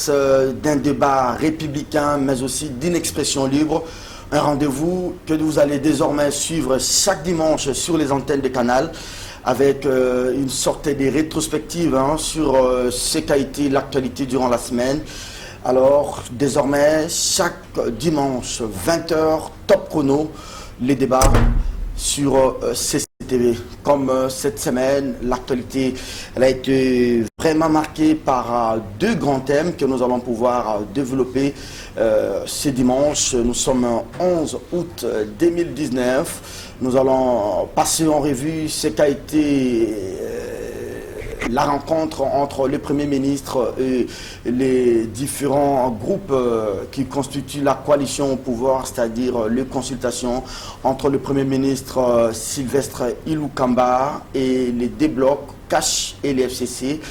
place d'un débat républicain, mais aussi d'une expression libre. Un rendez-vous que vous allez désormais suivre chaque dimanche sur les antennes de Canal, avec une sorte de rétrospective sur ce qu'a été l'actualité durant la semaine. Alors, désormais, chaque dimanche, 20h, top chrono, les débats sur CCTV. Comme cette semaine, l'actualité elle a été vraiment marquée par deux grands thèmes que nous allons pouvoir développer ce dimanche. Nous sommes 11 août 2019. Nous allons passer en revue ce qu'a été la rencontre entre le Premier ministre et les différents groupes qui constituent la coalition au pouvoir, c'est-à-dire les consultations entre le Premier ministre Sylvestre Iloukamba et les deux blocs, CASH et les FCC.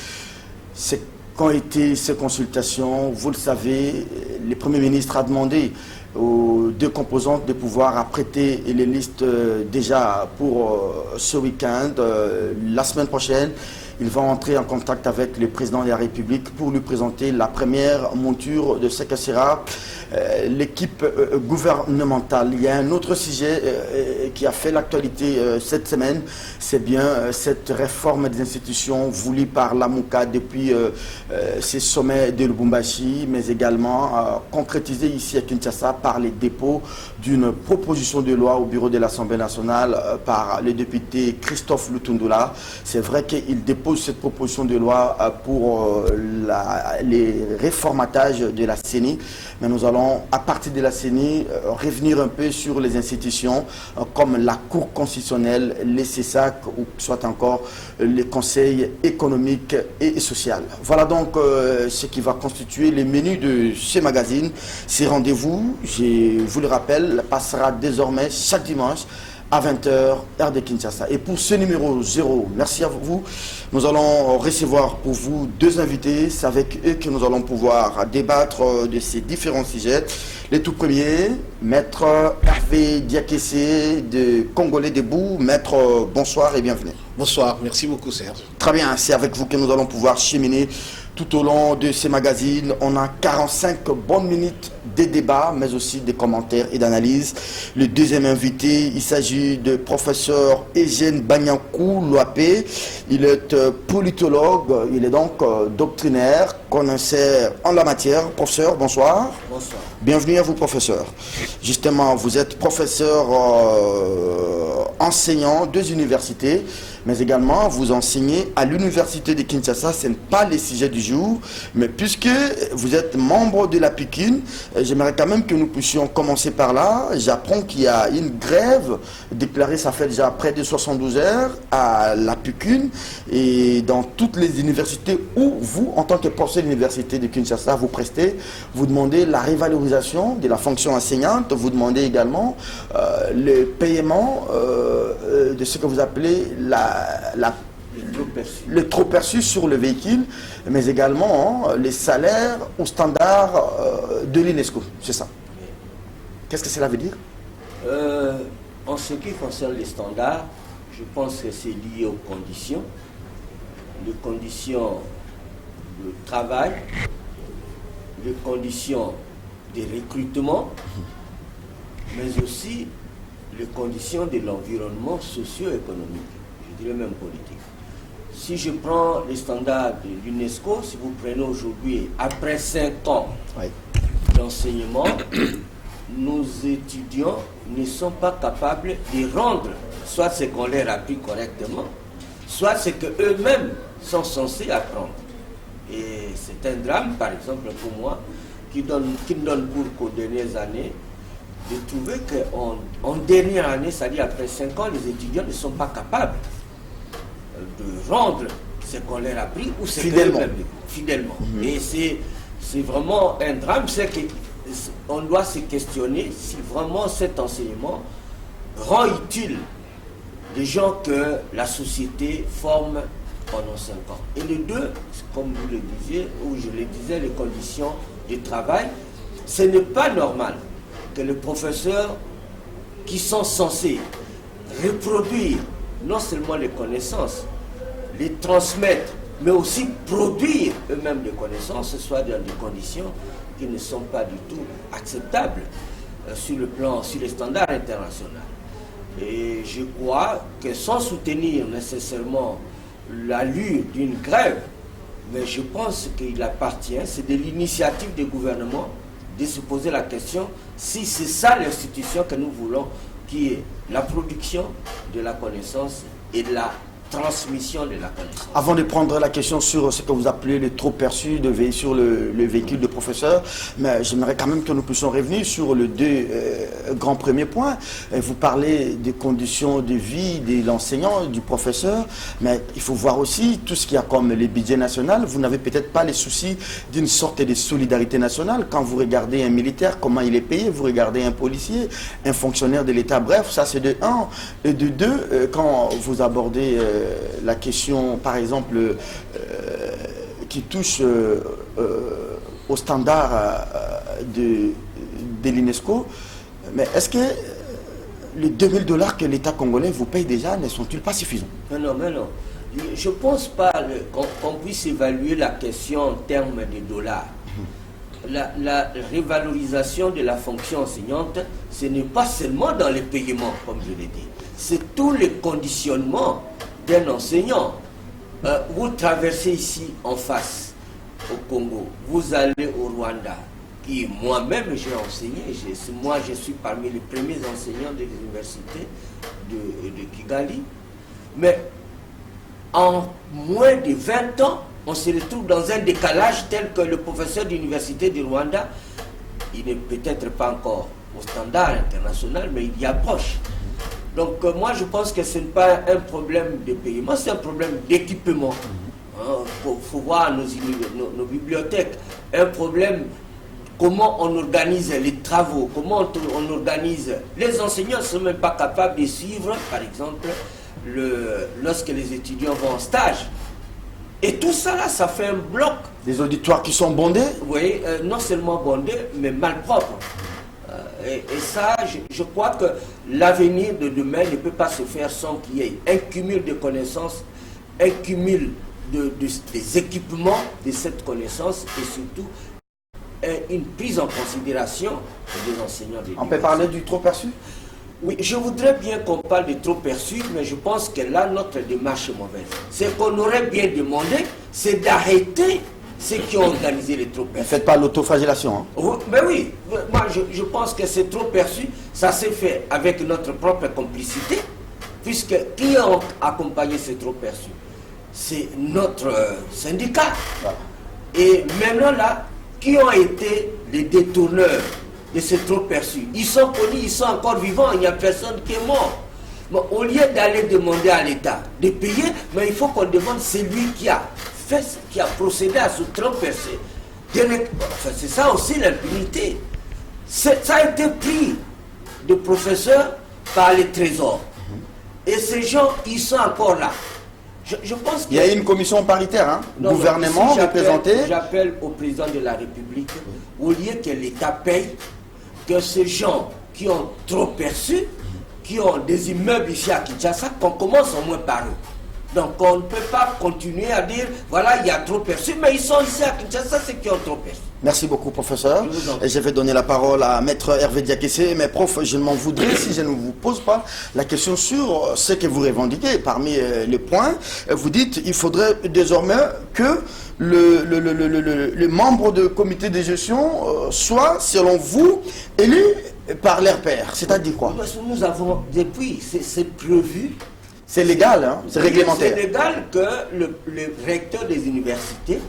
Qu'ont été ces consultations? Vous le savez, le Premier ministre a demandé aux deux composantes de pouvoir apprêter les listes déjà pour ce week-end. La semaine prochaine, il va entrer en contact avec le président de la République pour lui présenter la première monture de ce que sera l'équipe gouvernementale. Il y a un autre sujet qui a fait l'actualité cette semaine, c'est bien cette réforme des institutions voulue par la Mouka depuis ces sommets de Lubumbashi, mais également concrétisée ici à Kinshasa par les dépôts d'une proposition de loi au bureau de l'Assemblée nationale par le député Christophe Lutundula. C'est vrai qu'il dépose cette proposition de loi pour les réformatages de la CENI, mais nous allons, à partir de la CENI, revenir un peu sur les institutions comme la Cour constitutionnelle, les CESAC ou soit encore les conseils économiques et social. Voilà donc ce qui va constituer le menu de ce magazine. Ces rendez-vous, je vous le rappelle, passera désormais chaque dimanche à 20h, heure de Kinshasa. Et pour ce numéro 0, merci à vous. Nous allons recevoir pour vous deux invités. C'est avec eux que nous allons pouvoir débattre de ces différents sujets. Les tout premiers, Maître Hervé Diakessé de Congolais Debout. Maître, bonsoir et bienvenue. Bonsoir, merci beaucoup Serge. Très bien, c'est avec vous que nous allons pouvoir cheminer tout au long de ces magazines. On a 45 bonnes minutes de débats, mais aussi des commentaires et d'analyses. Le deuxième invité, il s'agit de professeur Eugène Banyankou Loapé. Il est politologue, il est donc doctrinaire, connaisseur en la matière. Professeur, bonsoir. Bonsoir. Bienvenue à vous, professeur. Justement, vous êtes professeur enseignant des universités, mais également vous enseignez à l'université de Kinshasa. Ce n'est pas le sujet du jour, mais puisque vous êtes membre de la PICUN, j'aimerais quand même que nous puissions commencer par là. J'apprends qu'il y a une grève déclarée, ça fait déjà près de 72 heures à la PICUN et dans toutes les universités où vous, en tant que professeur de l'université de Kinshasa, vous prestez, vous demandez la révalorisation de la fonction enseignante, vous demandez également le paiement de ce que vous appelez le trop perçu sur le véhicule, mais également les salaires aux standards de l'UNESCO. C'est ça. Qu'est-ce que cela veut dire? En ce qui concerne les standards, je pense que c'est lié aux conditions. Les conditions de travail, les conditions de recrutement, mais aussi les conditions de l'environnement socio-économique, je dirais même politique. Si je prends les standards de l'UNESCO, si vous prenez aujourd'hui, après 5 ans d'enseignement, nos étudiants ne sont pas capables de rendre soit ce qu'on leur a appris correctement, soit ce qu'eux-mêmes sont censés apprendre. Et c'est un drame, par exemple, pour moi, qui ne donne cours qu'aux dernières années, de trouver qu'en dernière année, c'est-à-dire après 5 ans, les étudiants ne sont pas capables de rendre ce qu'on leur a appris ou ce fidèlement. Et c'est vraiment un drame, c'est qu'on doit se questionner si vraiment cet enseignement rend utile les gens que la société forme pendant 5 ans. Et les deux, comme vous le disiez, ou je le disais, les conditions de travail, ce n'est pas normal que les professeurs qui sont censés reproduire non seulement les connaissances, les transmettre mais aussi produire eux-mêmes des connaissances, soit dans des conditions qui ne sont pas du tout acceptables sur les standards internationaux. Et je crois que sans soutenir nécessairement l'allure d'une grève, mais je pense qu'il appartient, c'est de l'initiative des gouvernements de se poser la question si c'est ça l'institution que nous voulons, qui est la production de la connaissance et de la transmission de la connaissance. Avant de prendre la question sur ce que vous appelez le trop perçu de veiller sur le véhicule de professeur, mais j'aimerais quand même que nous puissions revenir sur les deux grands premiers points. Vous parlez des conditions de vie de l'enseignant, du professeur, mais il faut voir aussi tout ce qu'il y a comme les budgets nationaux. Vous n'avez peut-être pas les soucis d'une sorte de solidarité nationale. Quand vous regardez un militaire, comment il est payé, vous regardez un policier, un fonctionnaire de l'État, bref, ça c'est de un. Et de deux, quand vous abordez la question, par exemple, qui touche au standard de l'UNESCO, mais est-ce que les 2000 $ que l'État congolais vous paye déjà ne sont-ils pas suffisants? Non. Je ne pense pas qu'on puisse évaluer la question en termes de dollars. La révalorisation de la fonction enseignante, ce n'est pas seulement dans les paiements, comme je l'ai dit. C'est tous les conditionnements d'un enseignant. Vous traversez ici en face, au Congo, vous allez au Rwanda, qui moi-même j'ai enseigné, moi je suis parmi les premiers enseignants de l'université de Kigali, mais en moins de 20 ans, on se retrouve dans un décalage tel que le professeur d'université du Rwanda, il n'est peut-être pas encore au standard international, mais il y approche. Donc moi je pense que ce n'est pas un problème de paiement, c'est un problème d'équipement. Il faut voir nos bibliothèques, un problème comment on organise les travaux, comment on organise. Les enseignants ne sont même pas capables de suivre, par exemple, lorsque les étudiants vont en stage. Et tout ça là, ça fait un bloc. Des auditoires qui sont bondés? Oui, non seulement bondés, mais malpropres. Et ça, je crois que l'avenir de demain ne peut pas se faire sans qu'il y ait un cumul de connaissances, un cumul des équipements de cette connaissance et surtout une prise en considération des enseignants. On peut parler du trop perçu? Oui, je voudrais bien qu'on parle de trop perçu, mais je pense que là, notre démarche est mauvaise. Ce qu'on aurait bien demandé, c'est d'arrêter ceux qui ont organisé les trop perçus. Ne faites pas l'autoflagellation. Hein? Mais oui, moi je pense que c'est trop perçu. Ça s'est fait avec notre propre complicité, puisque qui ont accompagné ces trop perçus? C'est notre syndicat. Voilà. Et maintenant là, qui ont été les détourneurs de ces trop perçus? Ils sont connus, ils sont encore vivants, il n'y a personne qui est mort. Bon, au lieu d'aller demander à l'État de payer, mais il faut qu'on demande celui qui a procédé à ce trop percé. Enfin, c'est ça aussi l'impunité. Ça a été pris de professeurs par les trésors. Et ces gens, ils sont encore là. Je pense qu'il y a une commission paritaire, hein? Non, gouvernement représenté. J'appelle au président de la République, au lieu que l'État paye, que ces gens qui ont trop perçu, qui ont des immeubles ici à Kinshasa, qu'on commence au moins par eux. Donc on ne peut pas continuer à dire, voilà, il y a trop perçu, mais ils sont ici à Kinshasa, ceux qui ont trop perçu. Merci beaucoup, professeur. Et je vais donner la parole à Maître Hervé Diakessé. Mais prof, je ne m'en voudrais si je ne vous pose pas la question sur ce que vous revendiquez. Parmi les points, vous dites qu'il faudrait désormais que le membre du comité de gestion soit, selon vous, élu par leur père. C'est-à-dire quoi? Nous avons, depuis, c'est prévu. C'est légal, hein? C'est réglementaire. C'est légal que le recteur des universités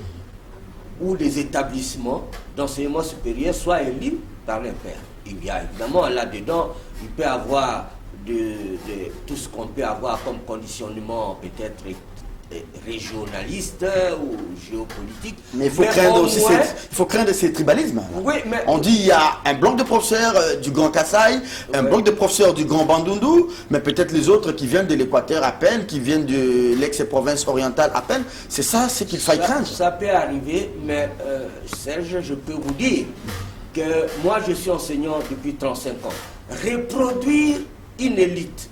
ou des établissements d'enseignement supérieur soient élus par les pairs. Il y a évidemment là-dedans, il peut y avoir tout ce qu'on peut avoir comme conditionnement peut-être régionaliste ou géopolitique. Mais il faut craindre aussi ces tribalismes. Oui, mais on dit qu'il y a un bloc de professeurs du Grand Kassai, un bloc de professeurs du Grand Bandundu, mais peut-être les autres qui viennent de l'Équateur à peine, qui viennent de l'ex-province orientale à peine. C'est ça, c'est qu'il faille craindre. Ça peut arriver, mais Serge, je peux vous dire que moi je suis enseignant depuis 35 ans. Reproduire une élite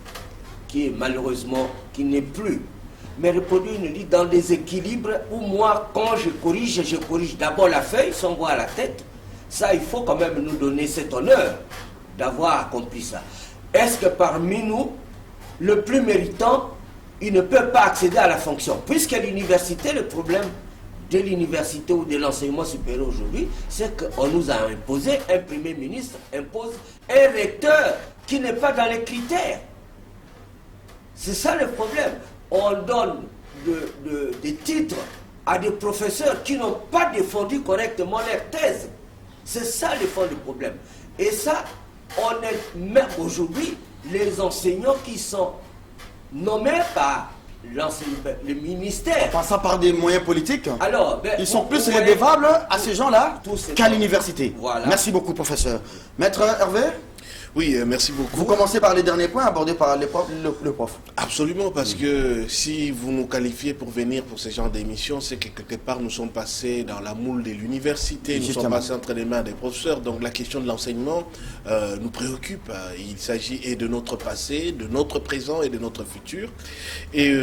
qui est malheureusement, qui n'est plus. mais reproduire une lutte dans des équilibres où moi, quand je corrige d'abord la feuille sans voir la tête. Ça, il faut quand même nous donner cet honneur d'avoir accompli ça. Est-ce que parmi nous, le plus méritant, il ne peut pas accéder à la fonction? Puisqu'à l'université, le problème de l'université ou de l'enseignement supérieur aujourd'hui, c'est qu'on nous a imposé, un premier ministre impose un recteur qui n'est pas dans les critères. C'est ça le problème. On donne des titres à des professeurs qui n'ont pas défendu correctement leur thèse. C'est ça le fond du problème. Et ça, on est même aujourd'hui, les enseignants qui sont nommés par le ministère. En passant par des moyens politiques, alors, ils sont plus redevables à ces gens-là qu'à l'université. Voilà. Merci beaucoup, professeur. Maître Hervé? Oui, merci beaucoup. Vous commencez par les derniers points abordés par le prof. Absolument, parce que si vous nous qualifiez pour venir pour ce genre d'émission, c'est que quelque part nous sommes passés dans la moule de l'université, nous sommes passés entre les mains des professeurs. Donc la question de l'enseignement nous préoccupe. Il s'agit et de notre passé, de notre présent et de notre futur. Et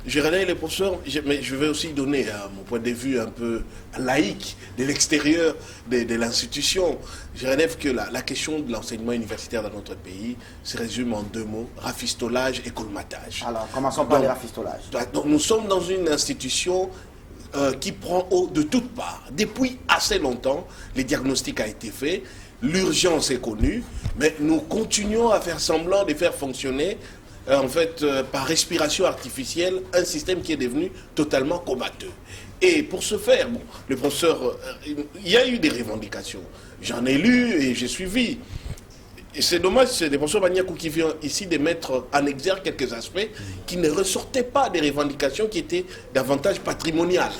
je relaye les professeurs, mais je vais aussi donner mon point de vue un peu laïque de l'extérieur de l'institution. Je relève que la question de l'enseignement universitaire dans notre pays se résume en 2 mots, rafistolage et colmatage. Alors, commençons par les rafistolages. Donc, nous sommes dans une institution qui prend eau de toutes parts. Depuis assez longtemps, le diagnostic a été fait, l'urgence est connue, mais nous continuons à faire semblant de faire fonctionner par respiration artificielle, un système qui est devenu totalement comateux. Et pour ce faire, bon, le professeur, il y a eu des revendications. J'en ai lu et j'ai suivi. Et c'est dommage, c'est le professeur Baniakou qui vient ici de mettre en exergue quelques aspects qui ne ressortaient pas des revendications qui étaient davantage patrimoniales.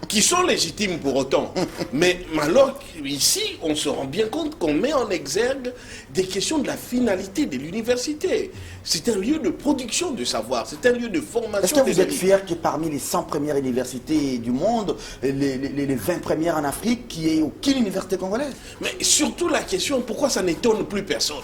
Qui sont légitimes pour autant. Mais alors, ici, on se rend bien compte qu'on met en exergue des questions de la finalité de l'université. C'est un lieu de production du savoir, c'est un lieu de formation. Est-ce que vous êtes fier que parmi les 100 premières universités du monde, les 20 premières en Afrique, qu'il n'y ait aucune université congolaise? Mais surtout la question, pourquoi ça n'étonne plus personne?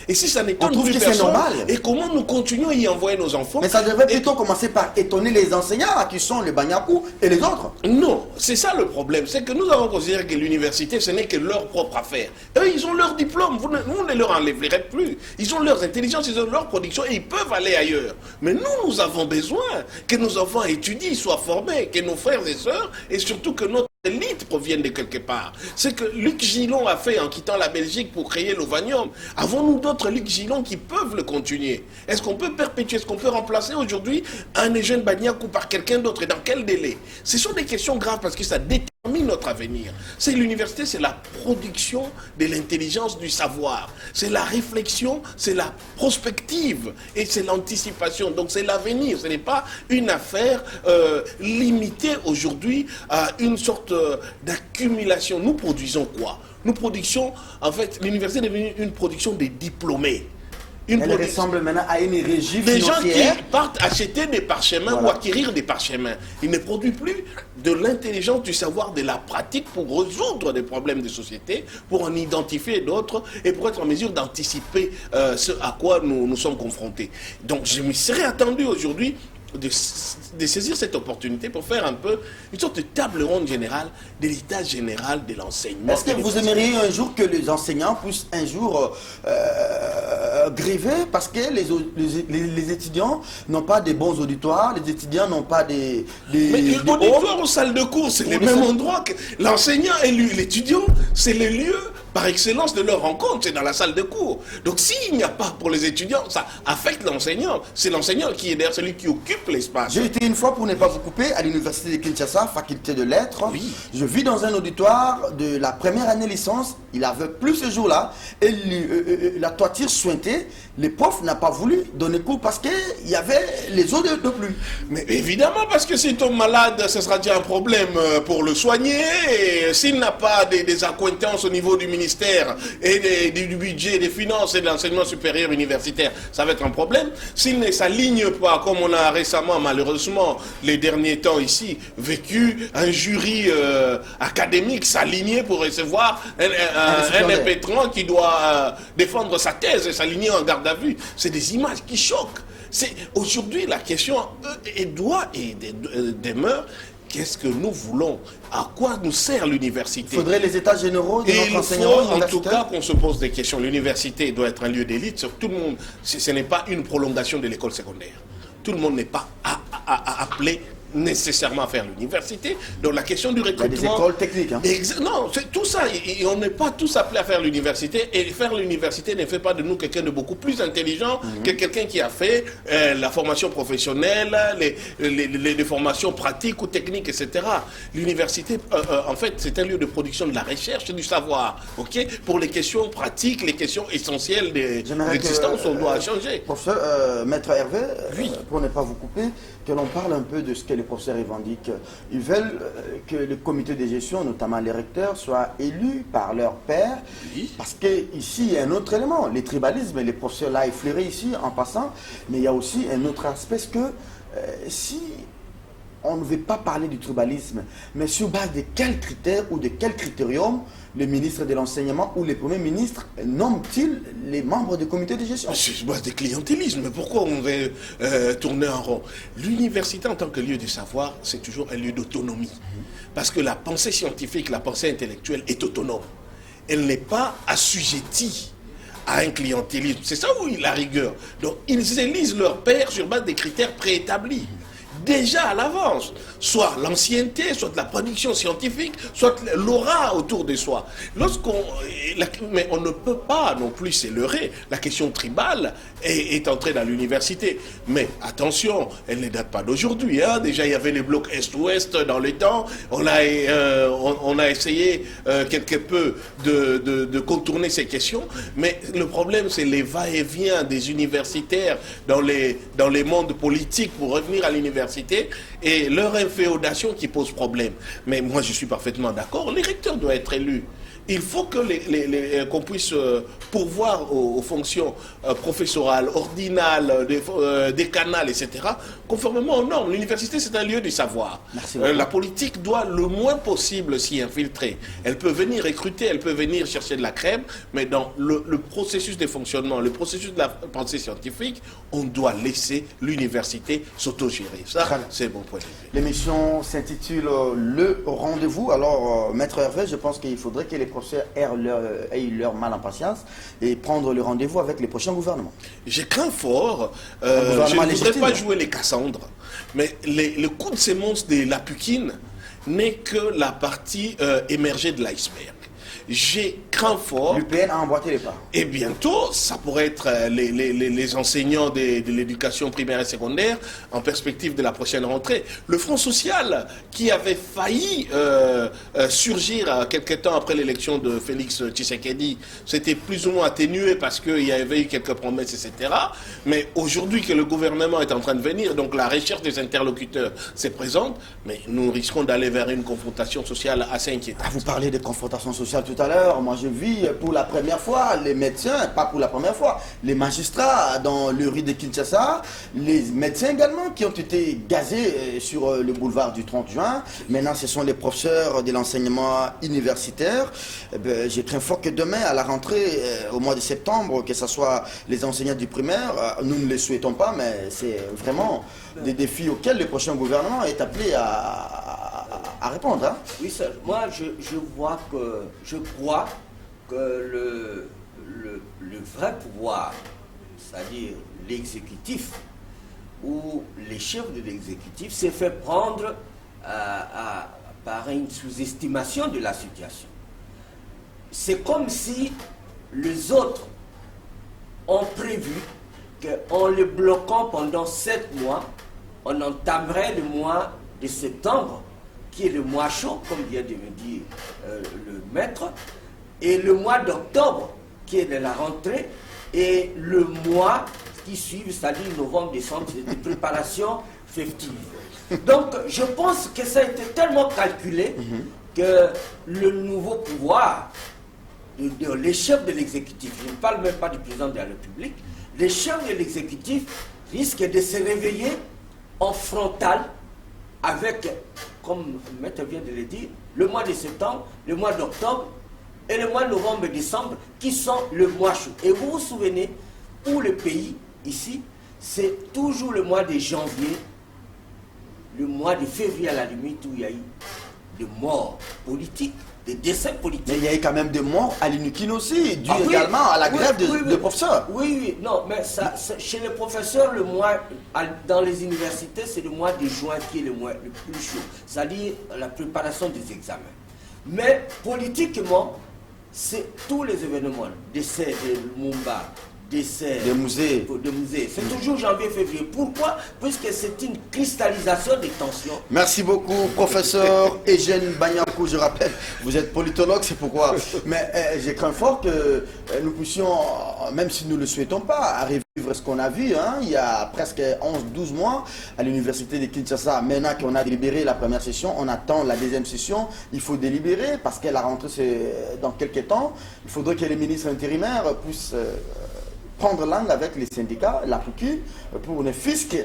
Et si ça n'étonne plus que personne, normal. Et comment nous continuons à y envoyer nos enfants? Mais ça devrait plutôt commencer par étonner les enseignants qui sont les Banyakou et les autres. Non, c'est ça le problème. C'est que nous avons considéré que l'université, ce n'est que leur propre affaire. Eux, ils ont leur diplôme, vous ne leur enlèverez plus. Ils ont leurs intelligences, ils ont leur production et ils peuvent aller ailleurs. Mais nous avons besoin que nos enfants étudient, soient formés, que nos frères et sœurs, et surtout que notre élite proviennent de quelque part. C'est que Luc Gillon a fait en quittant la Belgique pour créer l'Ovanium. Avons-nous d'autres Luc Gillon qui peuvent le continuer? Est-ce qu'on peut perpétuer, est-ce qu'on peut remplacer aujourd'hui un Eugène Baniakou par quelqu'un d'autre et dans quel délai? Ce sont des questions graves parce que ça détermine notre avenir. C'est l'université, c'est la production de l'intelligence du savoir. C'est la réflexion, c'est la prospective et c'est l'anticipation. Donc c'est l'avenir. Ce n'est pas une affaire limitée aujourd'hui à une sorte d'accumulation. Nous produisons quoi? Nous produisons, en fait, l'université est devenue une production des diplômés. Elle ressemble maintenant à une régie des gens financière. qui partent acheter des parchemins ou acquérir des parchemins. Ils ne produisent plus de l'intelligence, du savoir, de la pratique pour résoudre des problèmes de société, pour en identifier d'autres et pour être en mesure d'anticiper ce à quoi nous sommes confrontés. Donc je me serais attendu aujourd'hui de saisir cette opportunité pour faire un peu une sorte de table ronde générale de l'état général de l'enseignement. Est-ce que vous aimeriez un jour que les enseignants puissent un jour gréver parce que les étudiants n'ont pas des bons auditoires, les étudiants n'ont pas des mais l'auditoire aux salles de cours, c'est le même endroit que l'enseignant et l'étudiant, c'est le lieu par excellence de leur rencontre, c'est dans la salle de cours. Donc s'il n'y a pas pour les étudiants, ça affecte l'enseignant. C'est l'enseignant qui est d'ailleurs celui qui occupe l'espace. J'ai été une fois, pour ne pas vous couper, à l'université de Kinshasa, faculté de lettres. Oui. Je vis dans un auditoire de la première année licence. Il avait plu ce jour-là. Et la toiture sointée. Les profs n'ont pas voulu donner cours parce qu'il y avait les eaux de pluie. Mais évidemment, parce que si ton malade, ce sera déjà un problème pour le soigner. S'il n'a pas des accointances au niveau du ministère et du budget, des finances et de l'enseignement supérieur universitaire, ça va être un problème. S'il ne s'aligne pas, comme on a récemment, malheureusement, les derniers temps ici, vécu un jury académique s'aligner pour recevoir un impétrant qui doit défendre sa thèse et s'aligner en garde à vue. C'est des images qui choquent. Aujourd'hui, la question demeure, qu'est-ce que nous voulons? À quoi nous sert l'université? Il faudrait les états généraux de Et notre il enseignement faut en tout cas qu'on se pose des questions. L'université doit être un lieu d'élite. Tout le monde, ce n'est pas une prolongation de l'école secondaire. Tout le monde n'est pas appelé nécessairement à faire l'université. Donc la question du recrutement... Il y a des écoles techniques. Hein. Non, c'est tout ça. On n'est pas tous appelés à faire l'université. Et faire l'université ne fait pas de nous quelqu'un de beaucoup plus intelligent que quelqu'un qui a fait la formation professionnelle, les formations pratiques ou techniques, etc. L'université, en fait, c'est un lieu de production de la recherche et du savoir. Ok, pour les questions pratiques, les questions essentielles de l'existence, on doit changer. Professeur, Maître Hervé, Oui. Pour ne pas vous couper, que l'on parle un peu de ce que les professeurs revendiquent. Ils veulent que le comité de gestion, notamment les recteurs, soient élus par leurs pairs. Oui. Parce qu'ici, il y a un autre élément. Les tribalismes, les professeurs là effleurés ici en passant. Mais il y a aussi un autre aspect, c'est que si on ne veut pas parler du tribalisme, mais sur base de quels critères ou de quel critérium le ministre de l'Enseignement ou le Premier ministre nomment-ils les membres du comité de gestion? C'est base de clientélisme. Pourquoi on veut tourner en rond? L'université en tant que lieu de savoir, c'est toujours un lieu d'autonomie. Parce que la pensée scientifique, la pensée intellectuelle est autonome. Elle n'est pas assujettie à un clientélisme. C'est ça où il a rigueur. Donc ils élisent leur pairs sur base des critères préétablis. Déjà à l'avance, soit l'ancienneté, soit la production scientifique, soit l'aura autour de soi. Mais on ne peut pas non plus s'élever. La question tribale est entrée dans l'université. Mais attention, elle ne date pas d'aujourd'hui. Hein. Déjà, il y avait les blocs Est-Ouest dans les temps. On a essayé quelque peu de contourner ces questions. Mais le problème, c'est les va-et-vient des universitaires dans les mondes politiques pour revenir à l'université et leur inféodation qui pose problème. Mais moi, je suis parfaitement d'accord. Les recteurs doivent être élus. Il faut que qu'on puisse pourvoir aux fonctions professorales, ordinales, décanales, etc., conformément aux normes. L'université, c'est un lieu du savoir. La politique doit le moins possible s'y infiltrer. Elle peut venir recruter, elle peut venir chercher de la crème, mais dans le processus de fonctionnement, le processus de la pensée scientifique, on doit laisser l'université s'autogérer. Ça, c'est mon point de vue. L'émission s'intitule Le Rendez-vous. Alors, Maître Hervé, je pense qu'il faudrait que les professeurs aient leur mal en patience et prendre le rendez-vous avec les prochains gouvernements. Je crains fort, je ne voudrais pas jouer les Cassandres, mais le coup de ces monstres de la Pukine n'est que la partie émergée de l'iceberg. J'ai craint fort. L'UPN a emboîté les pas. Et bientôt, ça pourrait être les enseignants de l'éducation primaire et secondaire en perspective de la prochaine rentrée. Le Front social, qui avait failli surgir quelque temps après l'élection de Félix Tshisekedi, c'était plus ou moins atténué parce qu'il y avait eu quelques promesses, etc. Mais aujourd'hui que le gouvernement est en train de venir, donc la recherche des interlocuteurs s'est présente, mais nous risquons d'aller vers une confrontation sociale assez inquiétante. Vous parlez de confrontation sociale tout à l'heure. Moi, je vis pour la première fois les médecins, pas pour la première fois, les magistrats dans le riz de Kinshasa, les médecins également qui ont été gazés sur le boulevard du 30 juin. Maintenant, ce sont les professeurs de l'enseignement universitaire. J'ai très fort que demain, à la rentrée, au mois de septembre, que ce soit les enseignants du primaire, nous ne les souhaitons pas, mais c'est vraiment des défis auxquels le prochain gouvernement est appelé à répondre. Hein. Oui, ça, moi je crois que le vrai pouvoir, c'est-à-dire l'exécutif ou les chefs de l'exécutif, s'est fait prendre par une sous-estimation de la situation. C'est comme si les autres ont prévu qu'en le bloquant pendant 7 mois, on entamerait le mois de septembre, qui est le mois chaud, comme vient de me dire le maître, et le mois d'octobre, qui est de la rentrée, et le mois qui suit, c'est-à-dire novembre, décembre, c'est des préparations festives. Donc, je pense que ça a été tellement calculé que le nouveau pouvoir, les chefs de l'exécutif, je ne parle même pas du président de la République, les chefs de l'exécutif risquent de se réveiller en frontal avec, comme le maître vient de le dire, le mois de septembre, le mois d'octobre et le mois de novembre et décembre qui sont le mois chaud. Et vous vous souvenez, pour le pays, ici, c'est toujours le mois de janvier, le mois de février à la limite, où il y a eu des morts politiques, des décès politiques. Mais il y a eu quand même des morts à l'Inukine aussi, dû Oui, également à la grève oui, de professeurs. Oui, non, mais chez les professeurs, le mois, dans les universités, c'est le mois de juin qui est le mois le plus chaud, c'est-à-dire la préparation des examens. Mais politiquement, c'est tous les événements, décès de Lumumba, décès des musées. C'est toujours janvier-février. Pourquoi? Puisque c'est une cristallisation des tensions. Merci beaucoup, professeur Eugène Banyakou. Je rappelle, vous êtes politologue, c'est pourquoi. Mais j'ai craint fort que nous puissions, même si nous ne le souhaitons pas, revivre ce qu'on a vu il y a presque 11-12 mois à l'université de Kinshasa. Maintenant qu'on a délibéré la première session, on attend la deuxième session. Il faut délibérer parce qu'elle a rentré dans quelques temps. Il faudrait que les ministres intérimaires puissent prendre langue avec les syndicats, la PUCU, pour ne fût-ce que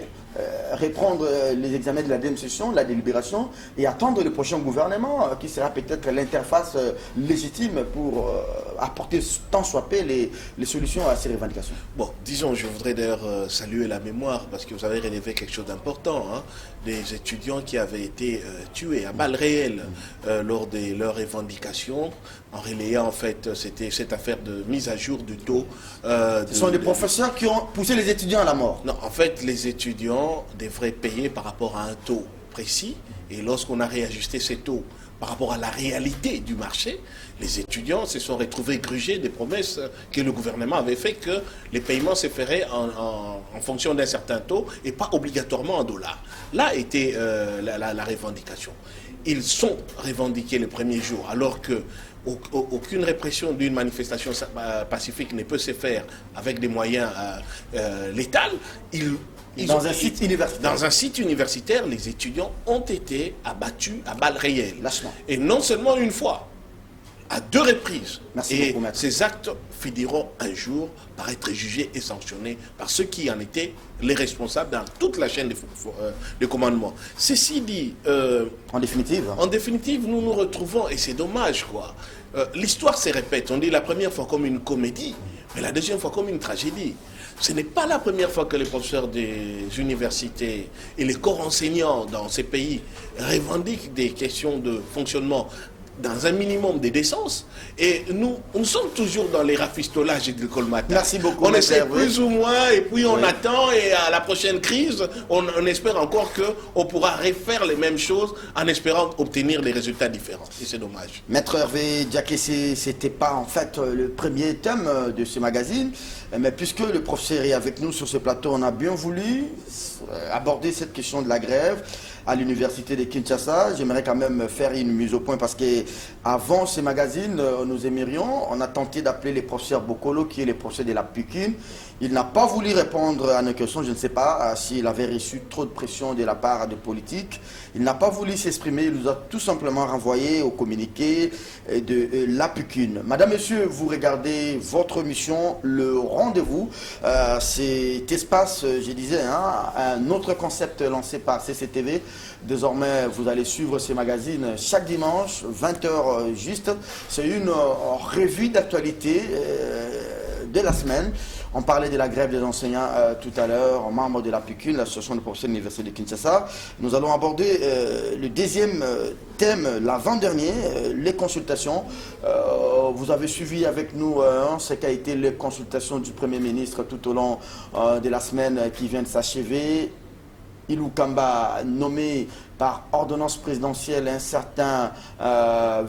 reprendre les examens de la deuxième session, la délibération, et attendre le prochain gouvernement qui sera peut-être l'interface légitime pour apporter tant soit peu les solutions à ces revendications. Bon, disons, je voudrais d'ailleurs saluer la mémoire parce que vous avez relevé quelque chose d'important, des étudiants qui avaient été tués à balles réelles lors de leurs revendications, en relayant en fait cette affaire de mise à jour du taux. Ce sont des professeurs qui ont poussé les étudiants à la mort. Non, en fait, les étudiants devraient payer par rapport à un taux précis, et lorsqu'on a réajusté ces taux par rapport à la réalité du marché, les étudiants se sont retrouvés grugés des promesses que le gouvernement avait fait que les paiements se feraient en fonction d'un certain taux et pas obligatoirement en dollars. Là était la revendication. Ils sont revendiqués le premier jour, alors que aucune répression d'une manifestation pacifique ne peut se faire avec des moyens létals. Dans un site universitaire. Dans un site universitaire, les étudiants ont été abattus à balles réelles. Lâchement. Et non seulement une fois, à 2 reprises. Merci et beaucoup, maître. ces actes finiront un jour par être jugés et sanctionnés par ceux qui en étaient les responsables dans toute la chaîne de commandement. Ceci dit, en définitive, nous nous retrouvons, et c'est dommage, quoi. L'histoire se répète. On dit la première fois comme une comédie, mais la deuxième fois comme une tragédie. Ce n'est pas la première fois que les professeurs des universités et les corps enseignants dans ces pays revendiquent des questions de fonctionnement dans un minimum de décence. Et nous sommes toujours dans les rafistolages et le colmatage. Merci beaucoup. On essaie plus ou moins, et puis on attend, et à la prochaine crise, on espère encore qu'on pourra refaire les mêmes choses en espérant obtenir des résultats différents. Et c'est dommage. Maître Hervé Diakessé, c'était pas en fait le premier thème de ce magazine, mais puisque le professeur est avec nous sur ce plateau, on a bien voulu aborder cette question de la grève à l'université de Kinshasa. J'aimerais quand même faire une mise au point parce que avant ces magazines, nous aimerions, on a tenté d'appeler le professeur Bokolo, qui est le professeur de la PUCUN. Il n'a pas voulu répondre à nos questions. Je ne sais pas s'il avait reçu trop de pression de la part des politiques. Il n'a pas voulu s'exprimer. Il nous a tout simplement renvoyé au communiqué de la PUCUN. Madame, Monsieur, vous regardez votre mission, le rendez-vous. Cet espace, je disais, un autre concept lancé par CCTV. Désormais, vous allez suivre ces magazines chaque dimanche, 20h juste. C'est une revue d'actualité de la semaine. On parlait de la grève des enseignants tout à l'heure, membre de la PUCUN, l'association des professeurs de l'université de Kinshasa. Nous allons aborder le deuxième thème, l'avant-dernier, les consultations. Vous avez suivi avec nous ce qu'a été les consultations du Premier ministre tout au long de la semaine qui vient de s'achever. Ilou Kamba, nommé par ordonnance présidentielle un certain 20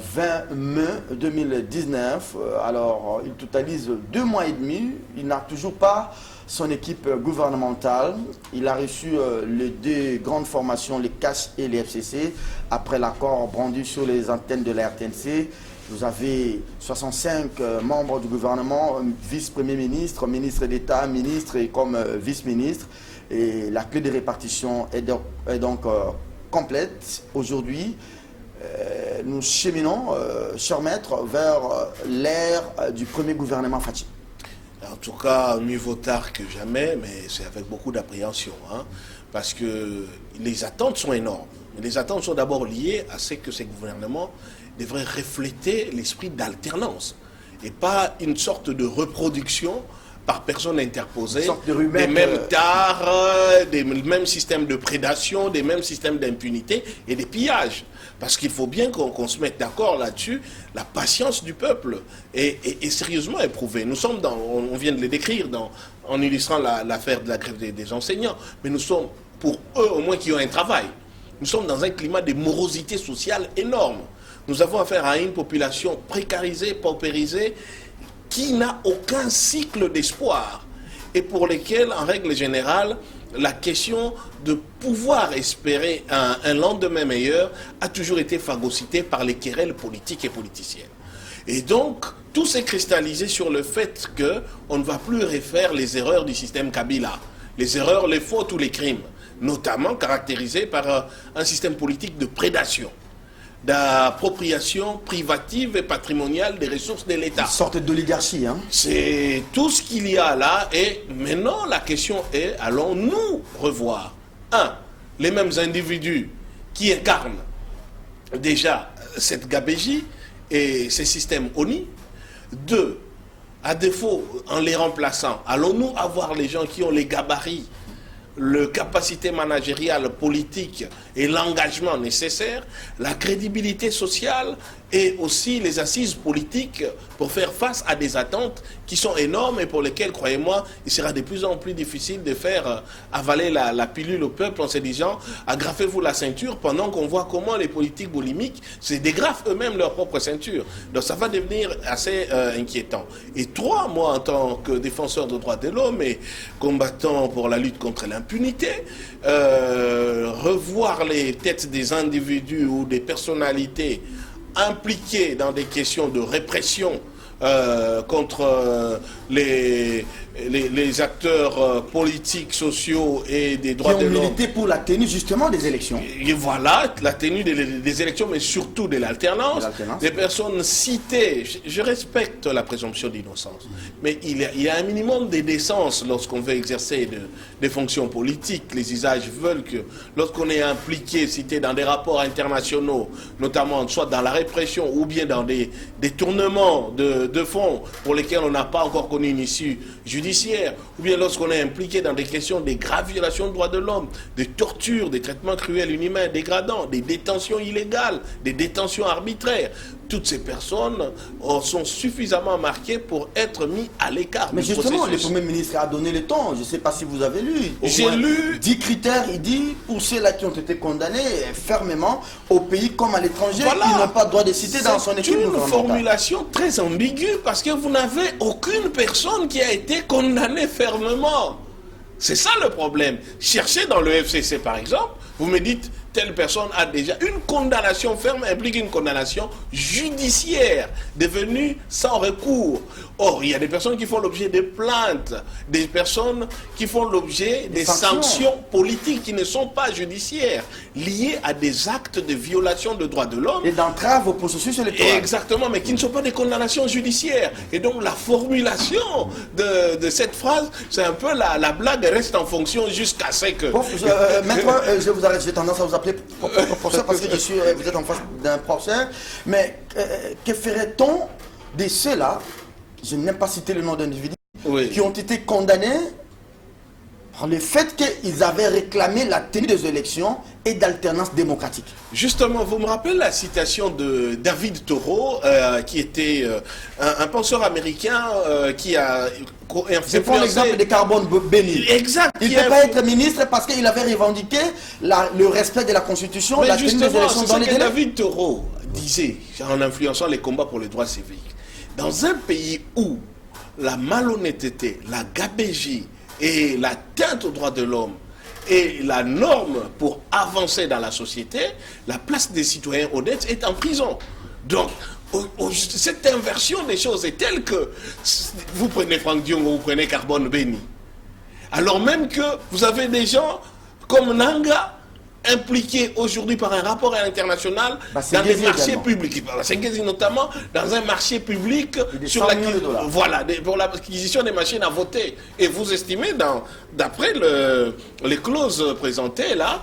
mai 2019. Alors, il totalise 2 mois et demi. Il n'a toujours pas son équipe gouvernementale. Il a reçu les 2 grandes formations, les CACH et les FCC, après l'accord brandi sur les antennes de la RTNC. Vous avez 65 membres du gouvernement, vice-premier ministre, ministre d'État, ministre et comme vice-ministre. Et la clé de répartition est donc complète. Aujourd'hui, nous cheminons, cher maître, vers l'ère du premier gouvernement Fathi. En tout cas, mieux vaut tard que jamais, mais c'est avec beaucoup d'appréhension, parce que les attentes sont énormes. Les attentes sont d'abord liées à ce que ces gouvernements devraient refléter l'esprit d'alternance et pas une sorte de reproduction par personne interposée, Une sorte de rumeur des mêmes tares, des mêmes systèmes de prédation, des mêmes systèmes d'impunité et des pillages. Parce qu'il faut bien qu'on se mette d'accord là-dessus. La patience du peuple est sérieusement éprouvée. Nous sommes on vient de le décrire en illustrant l'affaire de la grève des enseignants, mais nous sommes, pour eux au moins qui ont un travail, nous sommes dans un climat de morosité sociale énorme. Nous avons affaire à une population précarisée, paupérisée, qui n'a aucun cycle d'espoir et pour lesquels, en règle générale, la question de pouvoir espérer un lendemain meilleur a toujours été phagocytée par les querelles politiques et politiciennes. Et donc, tout s'est cristallisé sur le fait qu'on ne va plus refaire les erreurs du système Kabila, les erreurs, les fautes ou les crimes, notamment caractérisés par un système politique de prédation, d'appropriation privative et patrimoniale des ressources de l'État. Une sorte d'oligarchie, hein. C'est tout ce qu'il y a là. Et maintenant, la question est, allons-nous revoir, les mêmes individus qui incarnent déjà cette gabégie et ces systèmes ONI. 2, à défaut, en les remplaçant, allons-nous avoir les gens qui ont les gabarits, la capacité managériale, politique et l'engagement nécessaire, la crédibilité sociale et aussi les assises politiques pour faire face à des attentes qui sont énormes et pour lesquelles, croyez-moi, il sera de plus en plus difficile de faire avaler la pilule au peuple en se disant « agrafez-vous la ceinture » pendant qu'on voit comment les politiques boulimiques se dégrafent eux-mêmes leur propre ceinture. Donc ça va devenir assez inquiétant. Et 3, moi en tant que défenseur des droits de l'homme et combattant pour la lutte contre l'impunité, revoir les têtes des individus ou des personnalités impliqués dans des questions de répression contre les acteurs politiques, sociaux et des droits de l'homme. Qui ont milité pour la tenue justement des élections. Et voilà, la tenue des élections, mais surtout de l'alternance. Des personnes citées. Je respecte la présomption d'innocence, mais il y a un minimum de décence lorsqu'on veut exercer des fonctions politiques. Les usages veulent que lorsqu'on est impliqué, cité dans des rapports internationaux, notamment soit dans la répression ou bien dans des détournements de fonds pour lesquels on n'a pas encore connu une issue judiciaire, ou bien lorsqu'on est impliqué dans des questions de graves violations de droits de l'homme, des tortures, des traitements cruels, inhumains, dégradants, des détentions illégales, des détentions arbitraires. Toutes ces personnes sont suffisamment marquées pour être mis à l'écart. Mais justement, le Premier ministre a donné le ton. Je ne sais pas si vous avez lu. J'ai lu 10 critères, il dit, pour ceux-là qui ont été condamnés fermement au pays comme à l'étranger, voilà. Ils n'ont pas le droit de citer dans son équipe. C'est une formulation très ambiguë parce que vous n'avez aucune personne qui a été condamnée fermement. C'est ça le problème. Cherchez dans le FCC par exemple, vous me dites telle personne a déjà une condamnation ferme, implique une condamnation judiciaire devenue sans recours. Or, il y a des personnes qui font l'objet de plaintes, des personnes qui font l'objet des sanctions politiques qui ne sont pas judiciaires, liées à des actes de violation de droits de l'homme. Et d'entrave au processus électoral. Exactement, mais qui ne sont pas des condamnations judiciaires. Et donc, la formulation de cette phrase, c'est un peu la blague reste en fonction jusqu'à ce que... Maître, je vous arrête, j'ai tendance à vous appeler professeur parce que vous êtes en face d'un professeur. Mais que ferait-on de ceux-là, je n'aime pas citer le nom d'individus, qui ont été condamnés par le fait qu'ils avaient réclamé la tenue des élections et d'alternance démocratique? Justement, vous me rappelez la citation de David Thoreau, qui était un penseur américain qui a Je prends l'exemple de Carbone Béni. Exact. Il ne peut pas être ministre parce qu'il avait revendiqué le respect de la Constitution, la tenue des élections dans les délais. David Thoreau disait, en influençant les combats pour les droits civiques, dans un pays où la malhonnêteté, la gabégie et l'atteinte aux droits de l'homme est la norme pour avancer dans la société, la place des citoyens honnêtes est en prison. Donc, cette inversion des choses est telle que vous prenez Franck Diongo, vous prenez Carbone Béni. Alors même que vous avez des gens comme Nanga impliqués aujourd'hui par un rapport international dans des marchés publics. Senghezi notamment dans un marché public sur pour l'acquisition des machines à voter. Et vous estimez, d'après les clauses présentées là,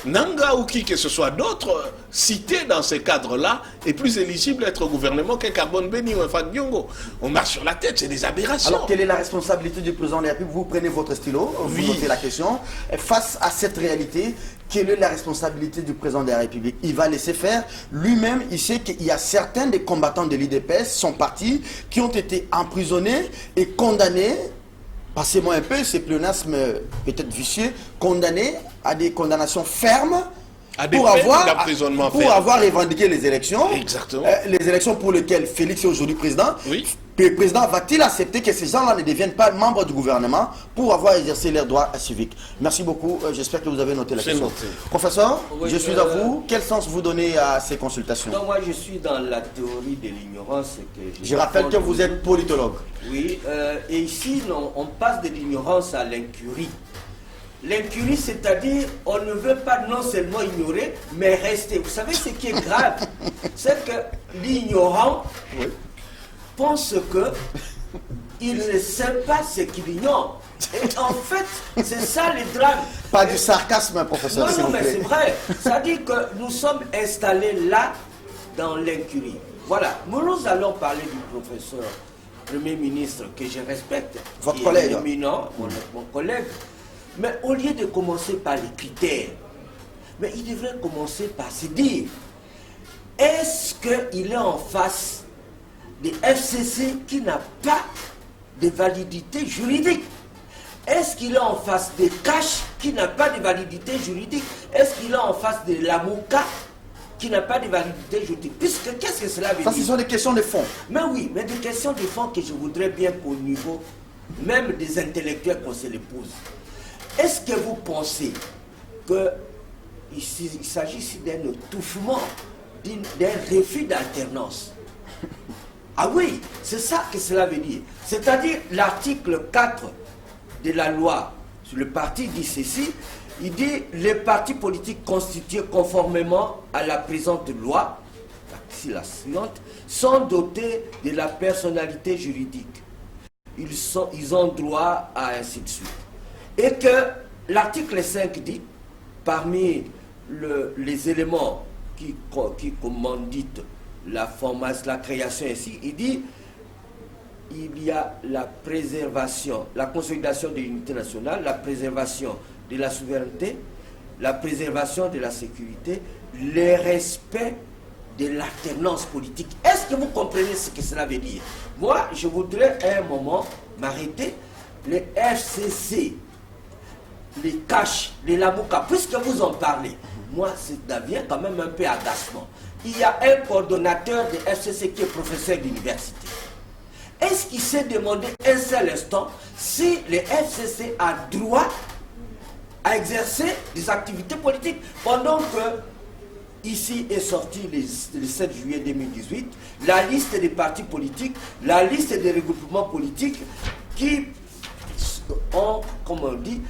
Nanga ou qui que ce soit d'autre, cités dans ces cadres-là, est plus éligible à être au gouvernement qu'un Carbone Béni ou un Fat Diongo. On marche sur la tête, c'est des aberrations. Alors, quelle est la responsabilité du président de la République? Vous prenez votre stylo, vous notez la question. Et face à cette réalité, quelle est la responsabilité du président de la République? Il va laisser faire. Lui-même, il sait qu'il y a certains des combattants de l'IDPS, son parti, qui ont été emprisonnés et condamnés. Passez-moi un peu, ces pléonasmes peut-être vicieux, condamnés à des condamnations fermes pour avoir revendiqué les élections. Exactement. Les élections pour lesquelles Félix est aujourd'hui président. Oui. Le président va-t-il accepter que ces gens-là ne deviennent pas membres du gouvernement pour avoir exercé leurs droits civiques? Merci beaucoup. J'espère que vous avez noté la question. Noté. Professeur, oui, je suis à vous. Quel sens vous donnez à ces consultations? Non, moi je suis dans la théorie de l'ignorance. Je rappelle que vous êtes politologue. Oui, et ici on passe de l'ignorance à l'incurie. L'incurie, c'est-à-dire on ne veut pas non seulement ignorer, mais rester. Vous savez ce qui est grave, c'est que l'ignorant pense que il ne sait pas ce qu'il ignore. Et en fait, c'est ça le drame. Pas du sarcasme, professeur. Non, mais c'est vrai. Ça dit que nous sommes installés là, dans l'incurie. Voilà. Nous allons parler du professeur Premier ministre que je respecte. Votre collègue. Éminent, mon collègue. Mais au lieu de commencer par les critères, mais il devrait commencer par se dire, est-ce qu'il est en face des FCC qui n'a pas de validité juridique? Est-ce qu'il est en face des CACH qui n'a pas de validité juridique? Est-ce qu'il est en face de la MOCA qui n'a pas de validité juridique? Puisque qu'est-ce que cela veut dire? Ça, ce sont des questions de fond. Mais oui, mais des questions de fond que je voudrais bien qu'au niveau même des intellectuels qu'on se les pose. Est-ce que vous pensez qu'il s'agit ici d'un étouffement, d'un refus d'alternance? Ah oui, c'est ça que cela veut dire. C'est-à-dire l'article 4 de la loi sur le parti dit ceci, il dit les partis politiques constitués conformément à la présente loi, ici la suivante, sont dotés de la personnalité juridique. Ils ont droit à ainsi de suite. Et que l'article 5 dit, parmi les éléments qui commanditent la formation, la création ici, il dit il y a la préservation, la consolidation de l'unité nationale, la préservation de la souveraineté, la préservation de la sécurité, le respect de l'alternance politique. Est-ce que vous comprenez ce que cela veut dire? Moi, je voudrais à un moment m'arrêter. Les FCC, les CACH, les LAMOCA, puisque vous en parlez, moi, ça devient quand même un peu agacement. Il y a un coordonnateur de FCC qui est professeur d'université. Est-ce qu'il s'est demandé un seul instant si les FCC a droit à exercer des activités politiques pendant que ici est sorti le 7 juillet 2018 la liste des partis politiques, la liste des regroupements politiques qui ont, comme on dit,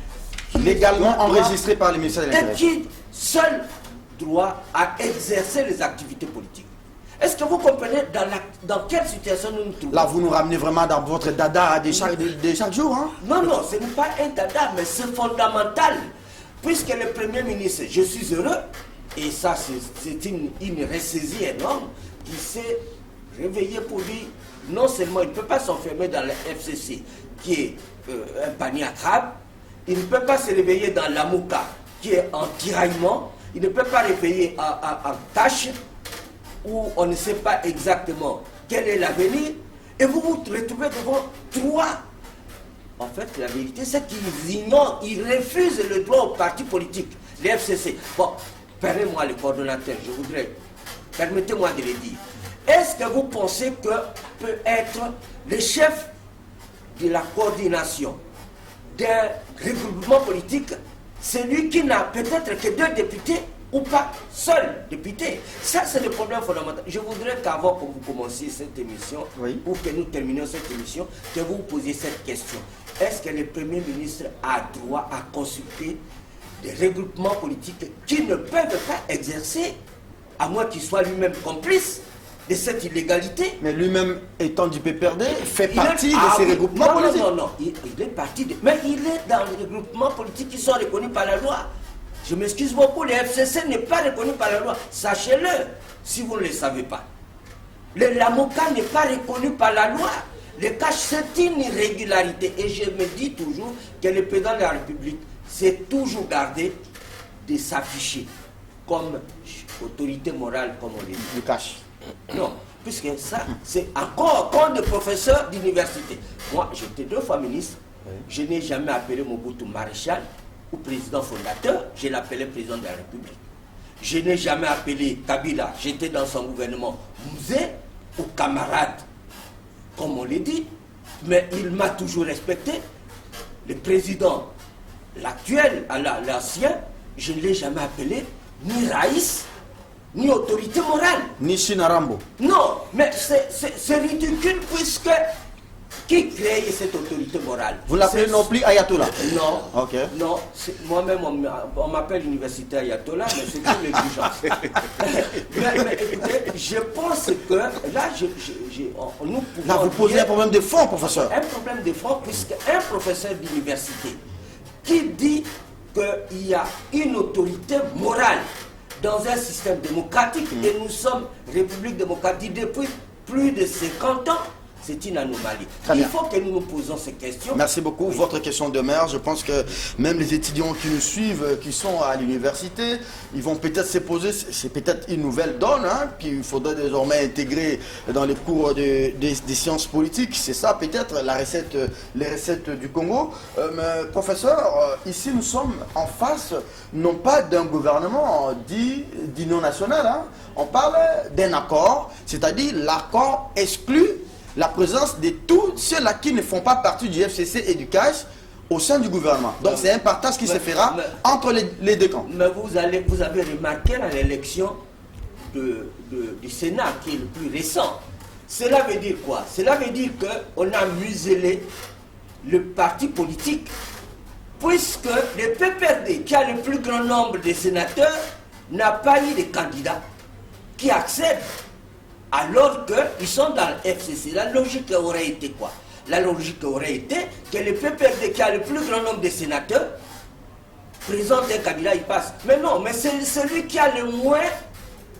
légalement enregistrés par le ministère de l'Intérieur. Et qui seul droit à exercer les activités politiques. Est-ce que vous comprenez dans quelle situation nous nous trouvons? Là, vous nous ramenez vraiment dans votre dada de chaque jour. Hein? Non, non, ce n'est pas un dada, mais c'est fondamental. Puisque le Premier ministre, je suis heureux, et ça c'est une ressaisie énorme, qui s'est réveillé pour dire, non seulement il ne peut pas s'enfermer dans la FCC, qui est un panier à crabe, il ne peut pas se réveiller dans la MOCA, qui est en tiraillement, il ne peut pas réveiller en tâche, où on ne sait pas exactement quel est l'avenir, et vous vous retrouvez devant trois. En fait, la vérité, c'est qu'ils ignorent, ils refusent le droit aux partis politiques, les FCC. Bon, permettez-moi le coordonnateur, permettez-moi de le dire. Est-ce que vous pensez que peut être le chef de la coordination d'un regroupement politique, celui qui n'a peut-être que 2 députés ou pas seul député? Ça, c'est le problème fondamental. Je voudrais qu'avant que vous commenciez cette émission, oui, ou que nous terminions cette émission, que vous vous posiez cette question. Est-ce que le Premier ministre a droit à consulter des regroupements politiques qui ne peuvent pas exercer, à moins qu'il soit lui-même complice de cette illégalité? Mais lui-même, étant du PPRD, fait partie de ces regroupements politiques. Non, il est parti de... Mais il est dans les regroupements politiques qui sont reconnus par la loi. Je m'excuse beaucoup, le FCC n'est pas reconnu par la loi. Sachez-le, si vous ne le savez pas. La MOCA n'est pas reconnu par la loi. Le cash, c'est une irrégularité. Et je me dis toujours que le président de la République s'est toujours gardé de s'afficher comme autorité morale, comme on dit. Le cash. Non, puisque ça, c'est encore comme de professeur d'université. Moi, j'étais 2 fois ministre. Je n'ai jamais appelé Mobutu maréchal ou président fondateur. Je l'appelais président de la République. Je n'ai jamais appelé Kabila. J'étais dans son gouvernement musée ou camarade, comme on l'a dit. Mais il m'a toujours respecté. Le président, l'actuel, l'ancien, je ne l'ai jamais appelé ni Raïs, ni autorité morale. Ni Chinarambo. Non, mais c'est ridicule puisque qui crée cette autorité morale? Vous l'appelez non plus Ayatollah? Non. Ok. Non, moi-même on m'appelle université Ayatollah, mais c'est une négligence. mais écoutez, je pense que là, nous pouvons... Là, vous posez un problème de fond, professeur. Un problème de fond, puisque un professeur d'université qui dit qu'il y a une autorité morale dans un système démocratique, et nous sommes République démocratique depuis plus de 50 ans, c'est une anomalie. Il faut que nous nous posons ces questions. Merci beaucoup. Oui. Votre question demeure. Je pense que même les étudiants qui nous suivent, qui sont à l'université, ils vont peut-être se poser, c'est peut-être une nouvelle donne qu'il faudrait désormais intégrer dans les cours des sciences politiques. C'est ça peut-être les recettes du Congo. Mais, professeur, ici nous sommes en face, non pas d'un gouvernement dit non national. On parle d'un accord, c'est-à-dire l'accord exclut la présence de tous ceux-là qui ne font pas partie du FCC et du CAS au sein du gouvernement. Donc c'est un partage qui se fera entre les 2 camps. Mais vous avez remarqué dans l'élection du Sénat qui est le plus récent. Cela veut dire quoi? Cela veut dire qu'on a muselé le parti politique, puisque le PPRD, qui a le plus grand nombre de sénateurs, n'a pas eu de candidats qui accèdent. Alors qu'ils sont dans le FCC. La logique aurait été quoi? La logique aurait été que le PPRD, qui a le plus grand nombre de sénateurs, présente un candidat, il passe. Mais non, mais c'est celui qui a le moins,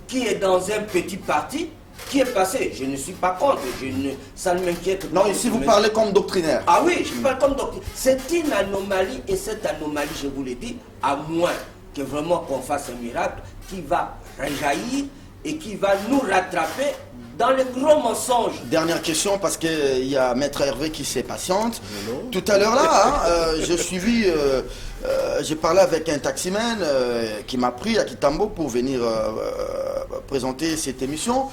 qui est dans un petit parti, qui est passé. Je ne suis pas contre, ça ne m'inquiète pas. Non, ici vous parlez comme doctrinaire. Ah oui, je parle comme doctrinaire. C'est une anomalie, et cette anomalie, je vous l'ai dit, à moins que vraiment qu'on fasse un miracle qui va rejaillir et qui va nous rattraper dans les gros mensonges. Dernière question, parce qu'il y a Maître Hervé qui s'impatiente. Tout à l'heure là, j'ai parlé avec un taximan qui m'a pris à Kitambo pour venir présenter cette émission.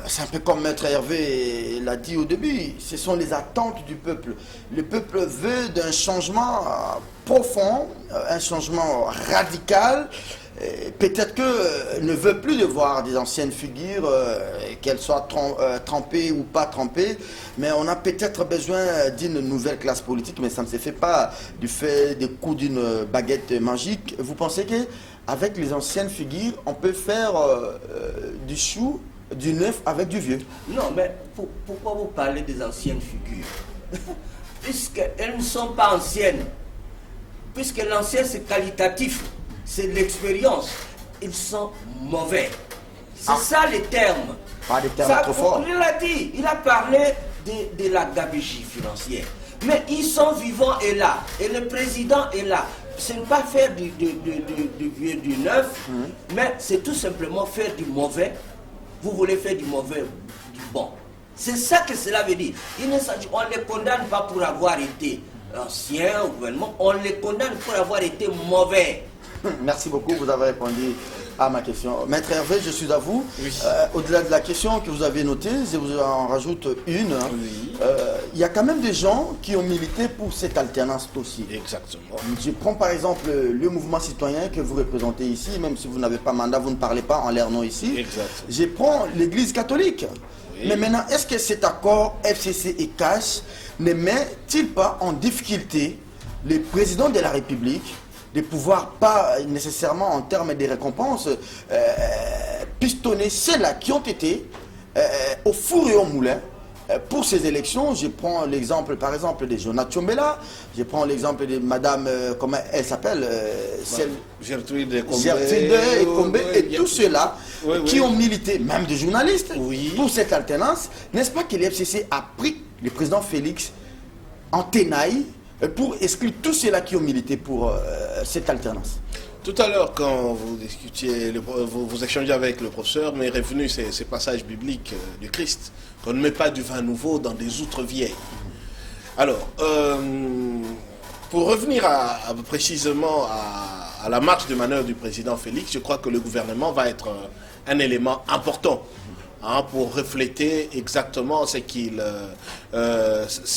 C'est un peu comme Maître Hervé l'a dit au début, ce sont les attentes du peuple. Le peuple veut d'un changement profond, un changement radical. Peut-être que ne veut plus de voir des anciennes figures, qu'elles soient trempées ou pas trempées, mais on a peut-être besoin d'une nouvelle classe politique, mais ça ne se fait pas du fait des coups d'une baguette magique. Vous pensez qu'avec les anciennes figures, on peut faire du chou, du neuf avec du vieux? Non, mais pourquoi vous parlez des anciennes figures? Puisqu'elles ne sont pas anciennes. Puisque l'ancien, c'est qualitatif. C'est l'expérience. Ils sont mauvais. C'est ça les termes. Pas des termes trop forts. Il l'a dit. Il a parlé de la gabegie financière. Mais ils sont vivants et là. Et le président est là. Ce n'est pas faire du vieux, du neuf, mais c'est tout simplement faire du mauvais. Vous voulez faire du mauvais, du bon. C'est ça que cela veut dire. On ne les condamne pas pour avoir été anciens au gouvernement. On les condamne pour avoir été mauvais. Merci beaucoup, vous avez répondu à ma question. Maître Hervé, je suis à vous. Oui. Au-delà de la question que vous avez notée, je vous en rajoute une. Oui. Il y a quand même des gens qui ont milité pour cette alternance possible. Exactement. Je prends par exemple le mouvement citoyen que vous représentez ici, même si vous n'avez pas mandat, vous ne parlez pas en leur nom ici. Exactement. Je prends l'Église catholique. Oui. Mais maintenant, est-ce que cet accord FCC et CAS ne met-il pas en difficulté le président de la République de pouvoir pas nécessairement en termes de récompenses pistonner ceux-là qui ont été au four et au moulin pour ces élections, je prends l'exemple, par exemple, de Jonathan Tchombela, je prends l'exemple de Madame, comment elle s'appelle, Gertrude Ekombe, et tous ceux-là qui ont milité, même des journalistes, Oui. pour cette alternance. N'est-ce pas que l'FCC a pris le président Félix en tenaille pour exclure tous ceux-là qui ont milité pour cette alternance? Tout à l'heure, quand vous discutiez, vous échangez avec le professeur, m'est revenu ces passages bibliques du Christ, qu'on ne met pas du vin nouveau dans des outres vieilles. Alors, pour revenir précisément à la marge de manœuvre du président Félix, je crois que le gouvernement va être un élément important pour refléter exactement ce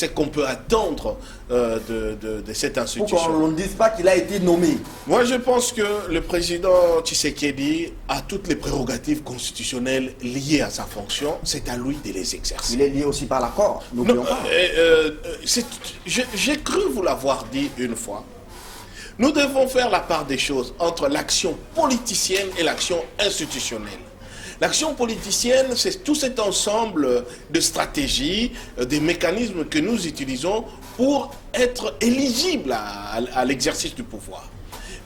qu'on peut attendre de cette institution. Pourquoi on ne dise pas qu'il a été nommé? Moi, je pense que le président Tshisekedi a toutes les prérogatives constitutionnelles liées à sa fonction. C'est à lui de les exercer. Il est lié aussi par l'accord, n'oublions pas. J'ai cru vous l'avoir dit une fois. Nous devons faire la part des choses entre l'action politicienne et l'action institutionnelle. L'action politicienne, c'est tout cet ensemble de stratégies, des mécanismes que nous utilisons pour être éligibles à l'exercice du pouvoir.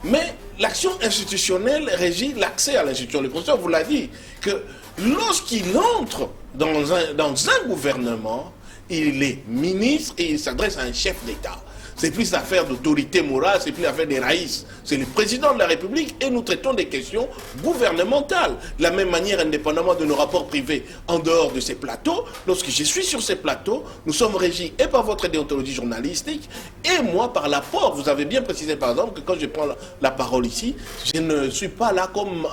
Mais l'action institutionnelle régit l'accès à l'institution. Le professeur vous l'a dit, que lorsqu'il entre dans un gouvernement, il est ministre et il s'adresse à un chef d'État. C'est plus l'affaire d'autorité morale, c'est plus l'affaire des raïs. C'est le président de la République et nous traitons des questions gouvernementales. De la même manière, indépendamment de nos rapports privés en dehors de ces plateaux, lorsque je suis sur ces plateaux, nous sommes régis et par votre déontologie journalistique et moi par l'apport. Vous avez bien précisé par exemple que quand je prends la parole ici, je ne suis pas là comme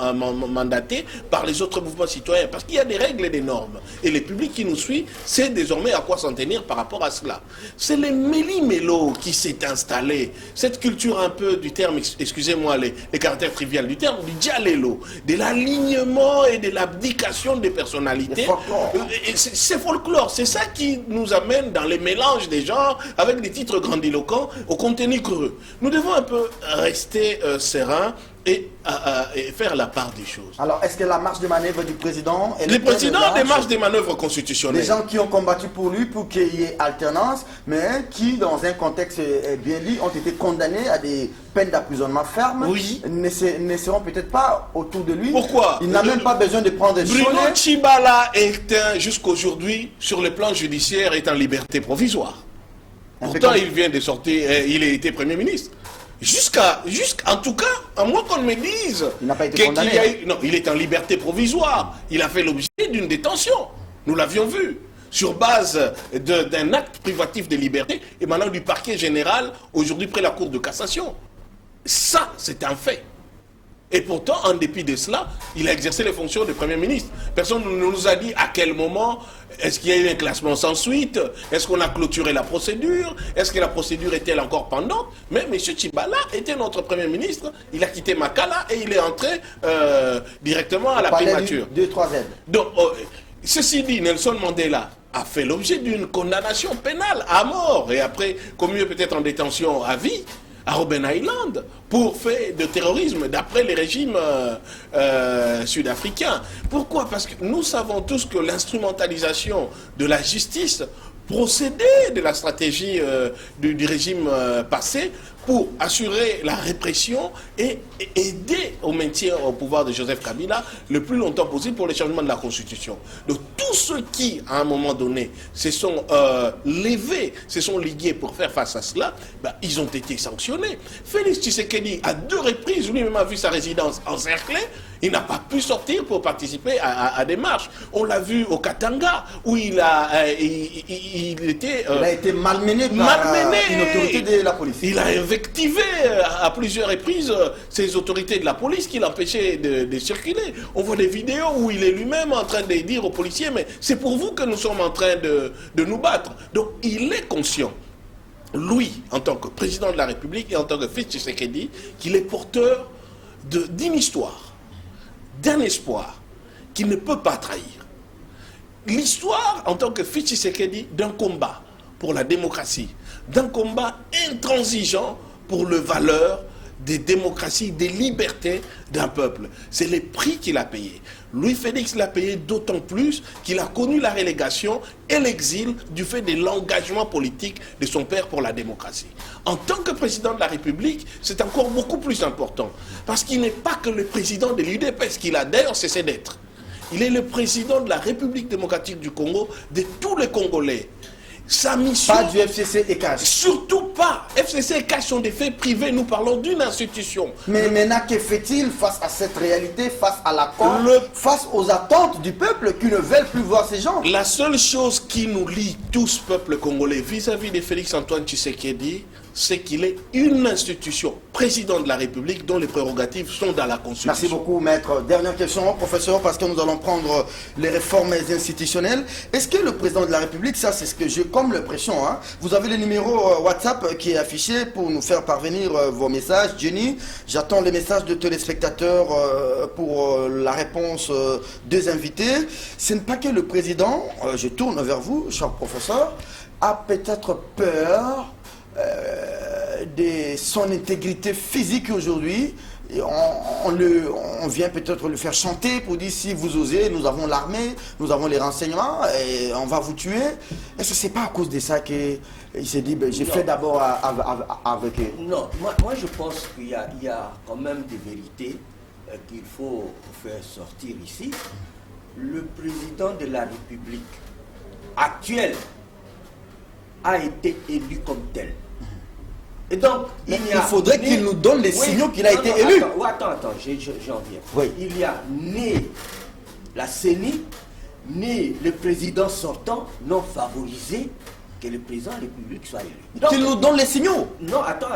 mandaté par les autres mouvements citoyens parce qu'il y a des règles et des normes. Et le public qui nous suit sait désormais à quoi s'en tenir par rapport à cela. C'est les méli-mélo qui s'est installé, cette culture un peu du terme, excusez-moi les caractères triviaux du terme, du dialélo, de l'alignement et de l'abdication des personnalités. C'est folklore, c'est ça qui nous amène dans les mélanges des genres avec des titres grandiloquents au contenu creux. Nous devons un peu rester sereins et faire la part des choses. Alors, est-ce que la marge de manœuvre du président... Le président démarche des manœuvres constitutionnelles. Des gens qui ont combattu pour lui, pour qu'il y ait alternance, mais qui, dans un contexte bien dit, ont été condamnés à des peines d'emprisonnement fermes, oui, ne seront peut-être pas autour de lui. Pourquoi? Il n'a même pas besoin de prendre des Bruno Tshibala est jusqu'aujourd'hui, sur le plan judiciaire, est en liberté provisoire. Pourtant, il vient de sortir, il a été Premier ministre. En tout cas, à moins qu'on me dise il n'a pas été condamné. Non, il est en liberté provisoire. Il a fait l'objet d'une détention. Nous l'avions vu. Sur base d'un acte privatif de liberté émanant du parquet général, aujourd'hui près la Cour de cassation. Ça, c'est un fait. Et pourtant, en dépit de cela, il a exercé les fonctions de Premier ministre. Personne ne nous a dit à quel moment, est-ce qu'il y a eu un classement sans suite, est-ce qu'on a clôturé la procédure, est-ce que la procédure est-elle encore pendante. Mais M. Tshibala était notre Premier ministre, il a quitté Makala et il est entré directement à la primature. 2-3 aides. Donc, ceci dit, Nelson Mandela a fait l'objet d'une condamnation pénale à mort et après, comme mieux peut-être en détention à vie, à Robben Island, pour fait de terrorisme d'après les régimes sud-africains. Pourquoi? Parce que nous savons tous que l'instrumentalisation de la justice procédait de la stratégie du régime passé pour assurer la répression et aider au maintien au pouvoir de Joseph Kabila le plus longtemps possible pour le changement de la Constitution. Donc tous ceux qui, à un moment donné, se sont levés, se sont ligués pour faire face à cela, ben, ils ont été sanctionnés. Félix Tshisekedi, à 2 reprises, lui-même a vu sa résidence encerclée, il n'a pas pu sortir pour participer à des marches. On l'a vu au Katanga, où il a été malmené par une autorité de la police. Il a invectivé à plusieurs reprises ces autorités de la police qui l'empêchaient de circuler. On voit des vidéos où il est lui-même en train de dire aux policiers, mais c'est pour vous que nous sommes en train de nous battre. Donc il est conscient, lui, en tant que président de la République et en tant que Félix Tshisekedi, qu'il est porteur d'une histoire, d'un espoir qu'il ne peut pas trahir. L'histoire, en tant que Félix Tshisekedi, d'un combat pour la démocratie, d'un combat intransigeant pour les valeurs des démocraties, des libertés d'un peuple. C'est le prix qu'il a payé. Louis-Félix l'a payé d'autant plus qu'il a connu la relégation et l'exil du fait de l'engagement politique de son père pour la démocratie. En tant que président de la République, c'est encore beaucoup plus important. Parce qu'il n'est pas que le président de l'UDPS, qu'il a d'ailleurs cessé d'être. Il est le président de la République démocratique du Congo, de tous les Congolais. Sa mission... Pas du FCC et CAS. Surtout pas. FCC et CAS sont des faits privés. Nous parlons d'une institution. Mais maintenant, que fait-il face à cette réalité, face à l'accord, face aux attentes du peuple qui ne veulent plus voir ces gens? La seule chose qui nous lie tous, peuple congolais, vis-à-vis de Félix-Antoine Tshisekedi, c'est qu'il est une institution, président de la République, dont les prérogatives sont dans la Constitution. Merci beaucoup, maître. Dernière question, professeur, parce que nous allons prendre les réformes institutionnelles. Est-ce que le président de la République, ça c'est ce que j'ai comme l'impression, hein, vous avez le numéro WhatsApp qui est affiché pour nous faire parvenir vos messages. Jenny, j'attends les messages de téléspectateurs pour la réponse des invités. Ce n'est pas que le président, je tourne vers vous, cher professeur, a peut-être peur de son intégrité physique aujourd'hui. On vient peut-être le faire chanter pour dire si vous osez, nous avons l'armée, nous avons les renseignements et on va vous tuer. Est-ce que c'est pas à cause de ça qu'il s'est dit ben, j'ai fait d'abord avec eux? Non, moi je pense qu'il y a quand même des vérités qu'il faut faire sortir ici. Le président de la République actuel a été élu comme tel. Et donc, il faudrait qu'il nous donne les signaux qu'il a été élu. Attends, j'en viens. Oui. Il y a ni la CENI, ni le président sortant n'ont favorisé que le président de la République soit élu. Qu'il nous donne les signaux. Non, attends.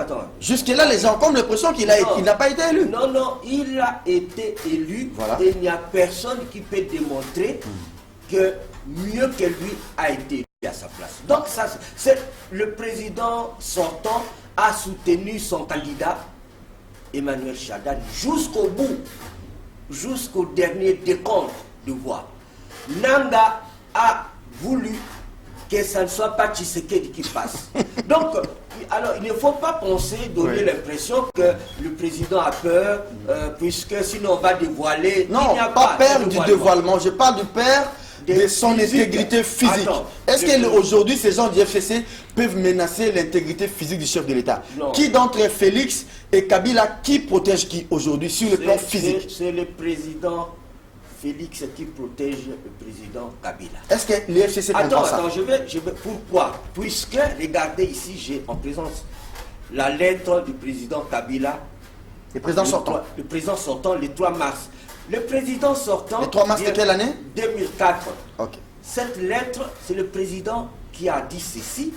Jusque-là, les gens ont comme l'impression qu'il n'a pas été élu. Non, il a été élu. Voilà. Et il n'y a personne qui peut démontrer que mieux que lui a été élu à sa place. Donc, ça, c'est le président sortant a soutenu son candidat Emmanuel Chadad jusqu'au bout, jusqu'au dernier décompte de voix. Nanga a voulu que ça ne soit pas Tshisekedi qui passe. Donc, alors, il ne faut pas penser, donner l'impression que le président a peur, puisque sinon on va dévoiler. Non, il n'y a pas peur du dévoilement, je parle du père de son intégrité physique. Est-ce qu'aujourd'hui, ces gens du FCC peuvent menacer l'intégrité physique du chef de l'État? Qui d'entre Félix et Kabila, qui protège qui aujourd'hui sur le plan physique? C'est le président Félix qui protège le président Kabila. Est-ce que le FCC comprend ça? Attends, je vais. Pourquoi? Puisque, regardez ici, j'ai en présence la lettre du président Kabila. Le président sortant. Le président sortant, le 3 mars. Le président sortant... Le 3 mars de quelle année? 2004. Ok. Cette lettre, c'est le président qui a dit ceci.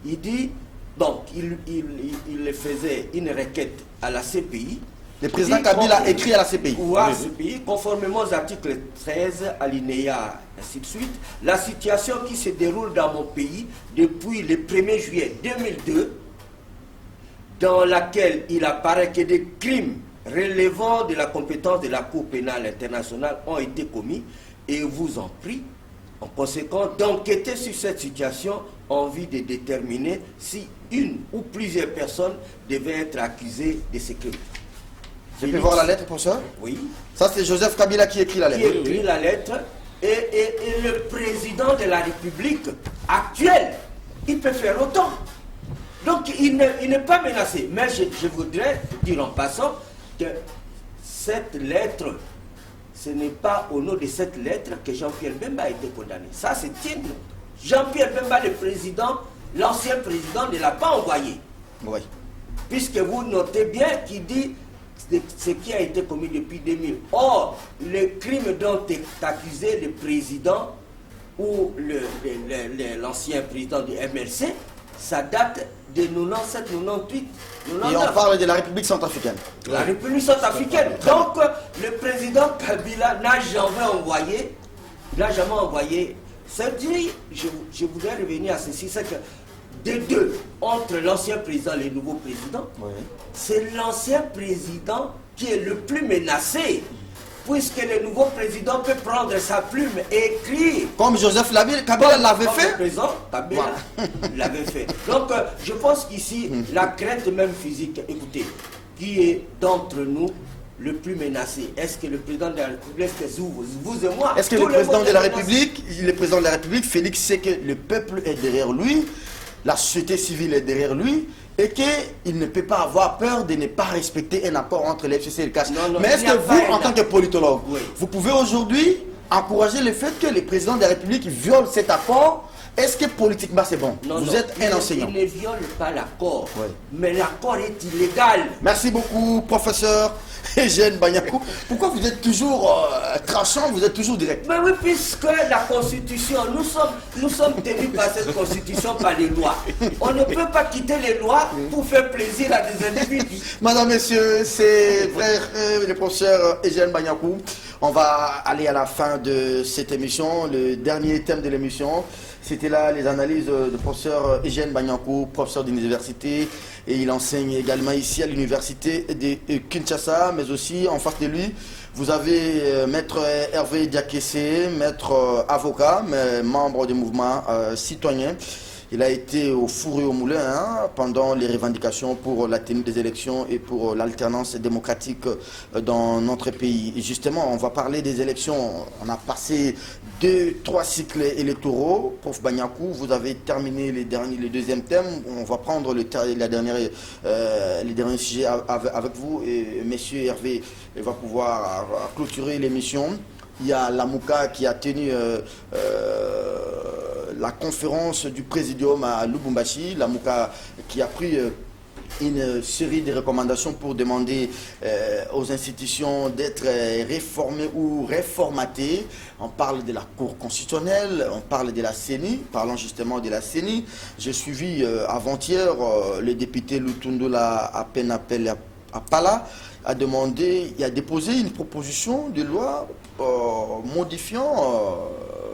Il dit... Donc, il faisait une requête à la CPI. Le président Kabila a écrit à la CPI. Ou à la CPI, conformément aux articles 13, alinéa, ainsi de suite. La situation qui se déroule dans mon pays depuis le 1er juillet 2002, dans laquelle il apparaît que des crimes relevant de la compétence de la Cour pénale internationale ont été commis, et vous en prie, en conséquence, d'enquêter sur cette situation en vue de déterminer si une ou plusieurs personnes devaient être accusées de ces crimes. Je peux voir la lettre pour ça? Oui. Ça, c'est Joseph Kabila qui écrit la lettre. Qui écrit la lettre, et le président de la République actuel, il peut faire autant. Donc, il n'est pas menacé. Mais je voudrais dire en passant que cette lettre, ce n'est pas au nom de cette lettre que Jean-Pierre Bemba a été condamné. Ça, c'est tien. Jean-Pierre Bemba, le président, l'ancien président, ne l'a pas envoyé. Oui. Puisque vous notez bien qu'il dit ce qui a été commis depuis 2000. Or, le crime dont est accusé le président ou l'ancien président du MLC, ça date de 97-98. Et on parle de la République centrafricaine. La République centrafricaine. Donc, le président Kabila n'a jamais envoyé. C'est-à-dire, je voudrais revenir à ceci, c'est que des deux, entre l'ancien président et le nouveau président, c'est l'ancien président qui est le plus menacé. Puisque le nouveau président peut prendre sa plume et écrire. Comme Joseph Kabila l'avait fait. Le président Kabila l'avait fait. Donc, je pense qu'ici, la crainte même physique, écoutez, qui est d'entre nous le plus menacé? Est-ce que le président de la République, est-ce que vous et moi? Est-ce que le président de la République, Félix, sait que le peuple est derrière lui, la société civile est derrière lui, et qu'il ne peut pas avoir peur de ne pas respecter un accord entre l'FCC et le CAS? Mais est-ce que vous, en tant que politologue, vous pouvez aujourd'hui encourager le fait que le président de la République viole cet accord? Est-ce que politiquement c'est bon? Vous êtes un enseignant. Il ne viole pas l'accord, mais l'accord est illégal. Merci beaucoup, professeur Eugène Banyakou. Pourquoi vous êtes toujours tranchant, vous êtes toujours direct? Mais oui, puisque la Constitution, nous sommes tenus par cette Constitution, par les lois. On ne peut pas quitter les lois pour faire plaisir à des individus. Madame, messieurs, c'est frère le professeur Eugène Banyakou. On va aller à la fin de cette émission, le dernier thème de l'émission. C'était là les analyses du professeur Eugène Banyakou, professeur d'université, et il enseigne également ici à l'université de Kinshasa, mais aussi en face de lui, vous avez maître Hervé Diakessé, maître avocat, mais membre du mouvement citoyen. Il a été au four et au moulin pendant les revendications pour la tenue des élections et pour l'alternance démocratique dans notre pays. Et justement, on va parler des élections. On a passé 2-3 cycles électoraux. Prof Banyakou, vous avez terminé le deuxième thème. On va prendre les derniers sujets avec vous. Et monsieur Hervé va pouvoir clôturer l'émission. Il y a Lamouka qui a tenu la conférence du présidium à Lubumbashi. Lamouka qui a pris une série de recommandations pour demander aux institutions d'être réformées ou réformatées. On parle de la Cour constitutionnelle, on parle de la CENI. Parlons justement de la CENI. J'ai suivi avant-hier le député Lutundula à Penapel à Pala a déposé une proposition de loi modifiant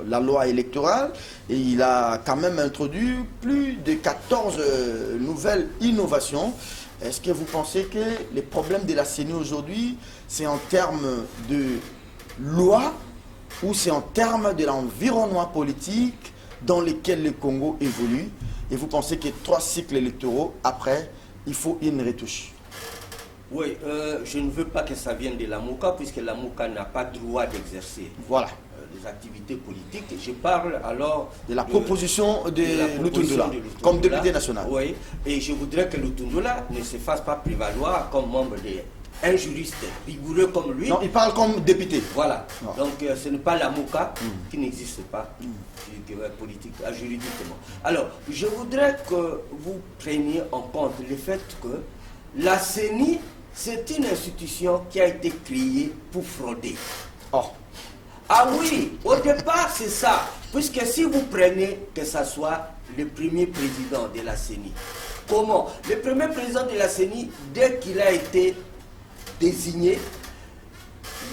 la loi électorale, et il a quand même introduit plus de 14 nouvelles innovations. Est-ce que vous pensez que les problèmes de la CENI aujourd'hui, c'est en termes de loi ou c'est en termes de l'environnement politique dans lequel le Congo évolue? Et vous pensez que 3 cycles électoraux après, il faut une retouche? Oui, je ne veux pas que ça vienne de la MOCA, puisque la MOCA n'a pas droit d'exercer des activités politiques. Je parle alors de la proposition de Lutundula comme député national. Oui, et je voudrais que Lutundula ne se fasse pas prévaloir comme membre d'un juriste rigoureux comme lui. Non, il parle comme député. Voilà. Non. Donc ce n'est pas la MOCA qui n'existe pas politique, juridiquement. Alors, je voudrais que vous preniez en compte le fait que la CENI, c'est une institution qui a été créée pour frauder. Oh. Ah oui, au départ c'est ça. Puisque si vous prenez que ce soit le premier président de la CENI, comment? Le premier président de la CENI, dès qu'il a été désigné,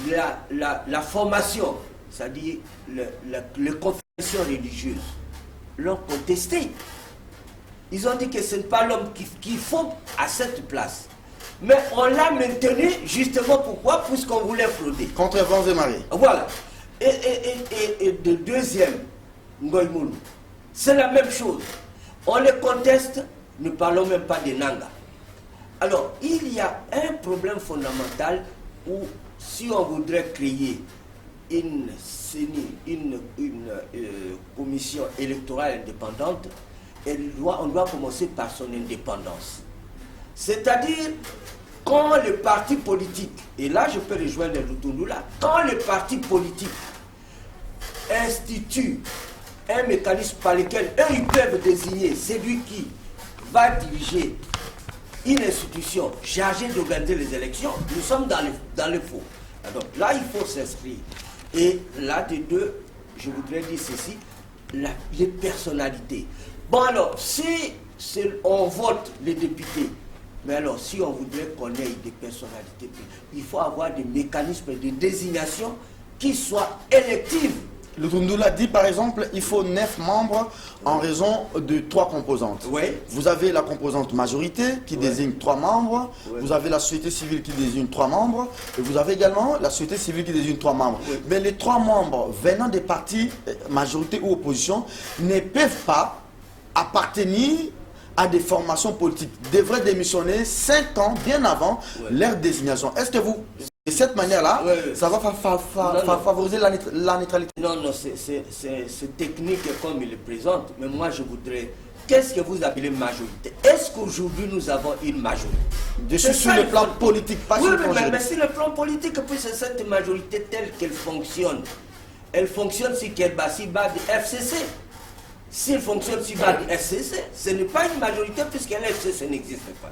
la formation, c'est-à-dire les confessions religieuses, l'ont contesté. Ils ont dit que ce n'est pas l'homme qu'il faut à cette place. Mais on l'a maintenu justement pourquoi? Puisqu'on voulait frauder. Contre vents et marées. Voilà. Et de deuxième, Ngoïmoulou, c'est la même chose. On les conteste, ne parlons même pas de Nanga. Alors, il y a un problème fondamental où si on voudrait créer une commission électorale indépendante, on doit commencer par son indépendance. C'est-à-dire, quand le parti politique, et là je peux rejoindre Lutundula, quand le parti politique institue un mécanisme par lequel eux ils peuvent désigner celui qui va diriger une institution chargée d'organiser les élections, nous sommes dans le faux. Donc là il faut s'inscrire. Et là de deux, je voudrais dire ceci, les personnalités. Bon alors, si on vote les députés, mais alors si on voudrait qu'on ait des personnalités, il faut avoir des mécanismes de désignation qui soient électifs. Lutundula dit par exemple, il faut 9 membres en raison de 3 composantes. Oui. Vous avez la composante majorité qui désigne 3 membres, vous avez la société civile qui désigne 3 membres, et vous avez également la société civile qui désigne 3 membres. Mais les 3 membres venant des partis majorité ou opposition ne peuvent pas appartenir à des formations politiques devraient démissionner 5 ans, bien avant leur désignation. Est-ce que vous, de cette manière-là, ça va favoriser la neutralité? Non, non, c'est technique comme il le présente, mais moi je voudrais... Qu'est-ce que vous appelez majorité? Est-ce qu'aujourd'hui nous avons une majorité? Je suis sur le plan politique, pas sur le plan juridique. Mais sur le plan politique, puisque cette majorité telle qu'elle fonctionne, elle fonctionne sur quelle base? Sur base du FCC. S'il fonctionne sur base du FCC, ce n'est pas une majorité puisque l'FCC n'existe pas.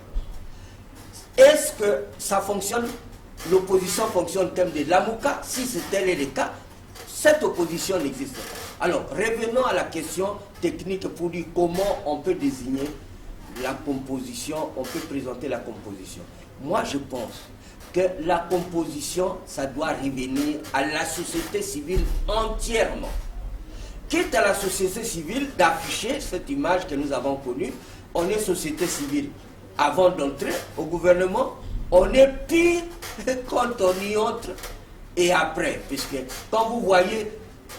Est-ce que ça fonctionne? L'opposition fonctionne comme de l'AMOUKA? Si tel est le cas, cette opposition n'existe pas. Alors, revenons à la question technique pour dire comment on peut désigner la composition, on peut présenter la composition. Moi, je pense que la composition, ça doit revenir à la société civile entièrement. Quitte à la société civile d'afficher cette image que nous avons connue, on est société civile. Avant d'entrer au gouvernement, on est pire quand on y entre et après. Puisque, quand vous voyez,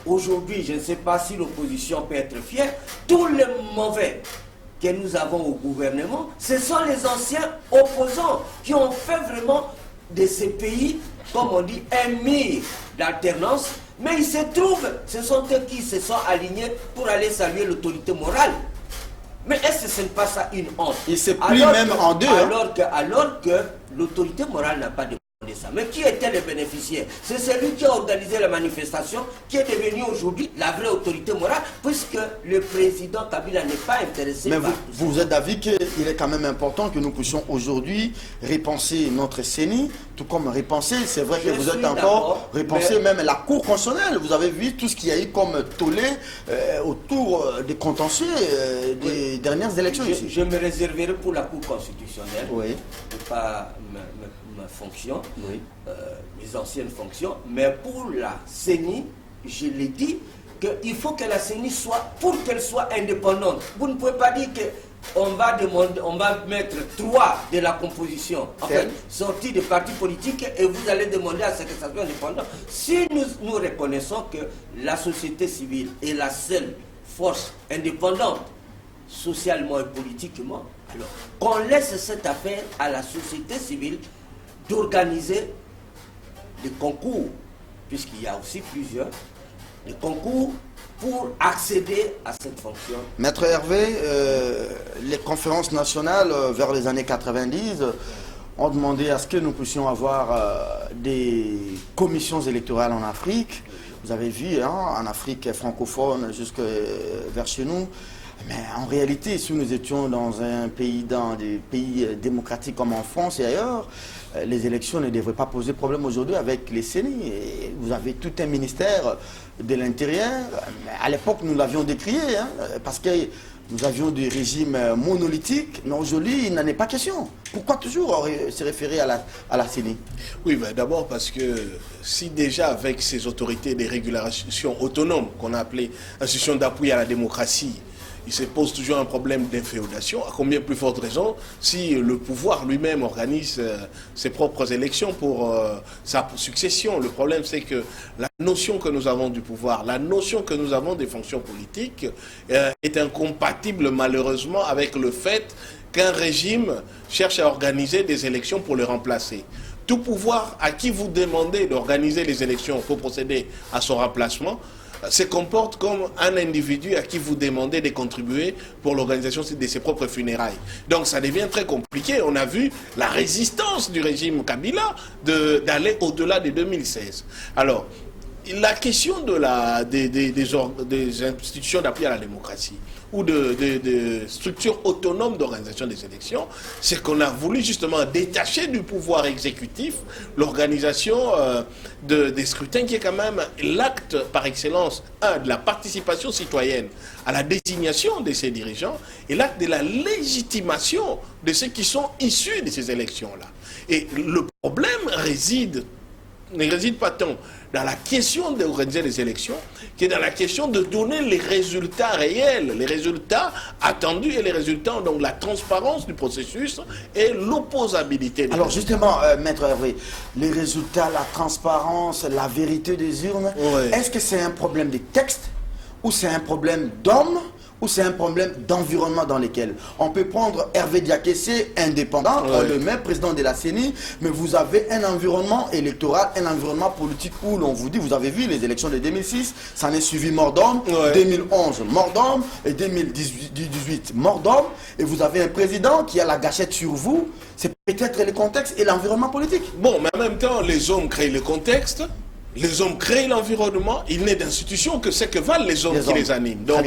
aujourd'hui, je ne sais pas si l'opposition peut être fière, tous les mauvais que nous avons au gouvernement, ce sont les anciens opposants qui ont fait vraiment de ces pays, comme on dit, un mur d'alternance. Mais il se trouve, ce sont eux qui se sont alignés pour aller saluer l'autorité morale. Mais est-ce que ce n'est pas ça une honte? Il se plie même en deux. Alors que l'autorité morale n'a pas demandé ça. Mais qui était le bénéficiaire? C'est celui qui a organisé la manifestation, qui est devenu aujourd'hui la vraie autorité morale, puisque le président Kabila n'est pas intéressé par... Mais vous êtes d'avis qu'il est quand même important que nous puissions aujourd'hui repenser notre CENI, tout comme repenser, c'est vrai que vous êtes encore repenser même la Cour constitutionnelle. Vous avez vu tout ce qu'il y a eu comme tollé autour des contentieux des dernières élections ici. Je me réserverai pour la Cour constitutionnelle, pas ma fonction, mes anciennes fonctions, mais pour la CENI, je l'ai dit, qu'il faut que la CENI soit, pour qu'elle soit indépendante. Vous ne pouvez pas dire qu'on va demander, on va mettre 3 de la composition, sortis des partis politiques, et vous allez demander à ce que ça soit indépendant. Si nous reconnaissons que la société civile est la seule force indépendante, socialement et politiquement, alors qu'on laisse cette affaire à la société civile d'organiser des concours, puisqu'il y a aussi plusieurs, des concours pour accéder à cette fonction. Maître Hervé, les conférences nationales vers les années 90 ont demandé à ce que nous puissions avoir des commissions électorales en Afrique. Vous avez vu, hein, en Afrique francophone jusque vers chez nous. Mais en réalité, si nous étions dans des pays démocratiques comme en France et ailleurs, les élections ne devraient pas poser problème aujourd'hui avec les CENI. Et vous avez tout un ministère de l'Intérieur. À l'époque, nous l'avions décrié, hein, parce que nous avions des régimes monolithiques, mais aujourd'hui, il n'en est pas question. Pourquoi toujours se référer à la CENI? Oui, ben d'abord parce que si déjà avec ces autorités de régulation autonomes, qu'on a appelées institutions d'appui à la démocratie, il se pose toujours un problème d'inféodation, à combien plus forte raison si le pouvoir lui-même organise ses propres élections pour sa succession. Le problème, c'est que la notion que nous avons du pouvoir, la notion que nous avons des fonctions politiques est incompatible malheureusement avec le fait qu'un régime cherche à organiser des élections pour le remplacer. Tout pouvoir à qui vous demandez d'organiser les élections pour procéder à son remplacement se comporte comme un individu à qui vous demandez de contribuer pour l'organisation de ses propres funérailles. Donc ça devient très compliqué. On a vu la résistance du régime Kabila d'aller au-delà de 2016. Alors, la question des institutions d'appui à la démocratie ou de structures autonomes d'organisation des élections, c'est qu'on a voulu justement détacher du pouvoir exécutif l'organisation des scrutins qui est quand même l'acte par excellence, de la participation citoyenne à la désignation de ces dirigeants et l'acte de la légitimation de ceux qui sont issus de ces élections-là. Et le problème ne réside pas tant dans la question d'organiser les élections que dans la question de donner les résultats réels, les résultats attendus et les résultats, donc la transparence du processus et l'opposabilité. Alors justement, Maître Hervé, les résultats, la transparence, la vérité des urnes, est-ce que c'est un problème de texte ou c'est un problème d'hommes ou c'est un problème d'environnement dans lequel on peut prendre Hervé Diakessé, indépendant, le même président de la CENI, mais vous avez un environnement électoral, un environnement politique où l'on vous dit, vous avez vu les élections de 2006, ça en est suivi mort d'homme, 2011 mort d'homme, et 2018 mort d'homme, et vous avez un président qui a la gâchette sur vous, c'est peut-être le contexte et l'environnement politique. Bon, mais en même temps, les hommes créent le contexte. Les hommes créent l'environnement, il n'est d'institution que c'est que valent les hommes qui les animent. Donc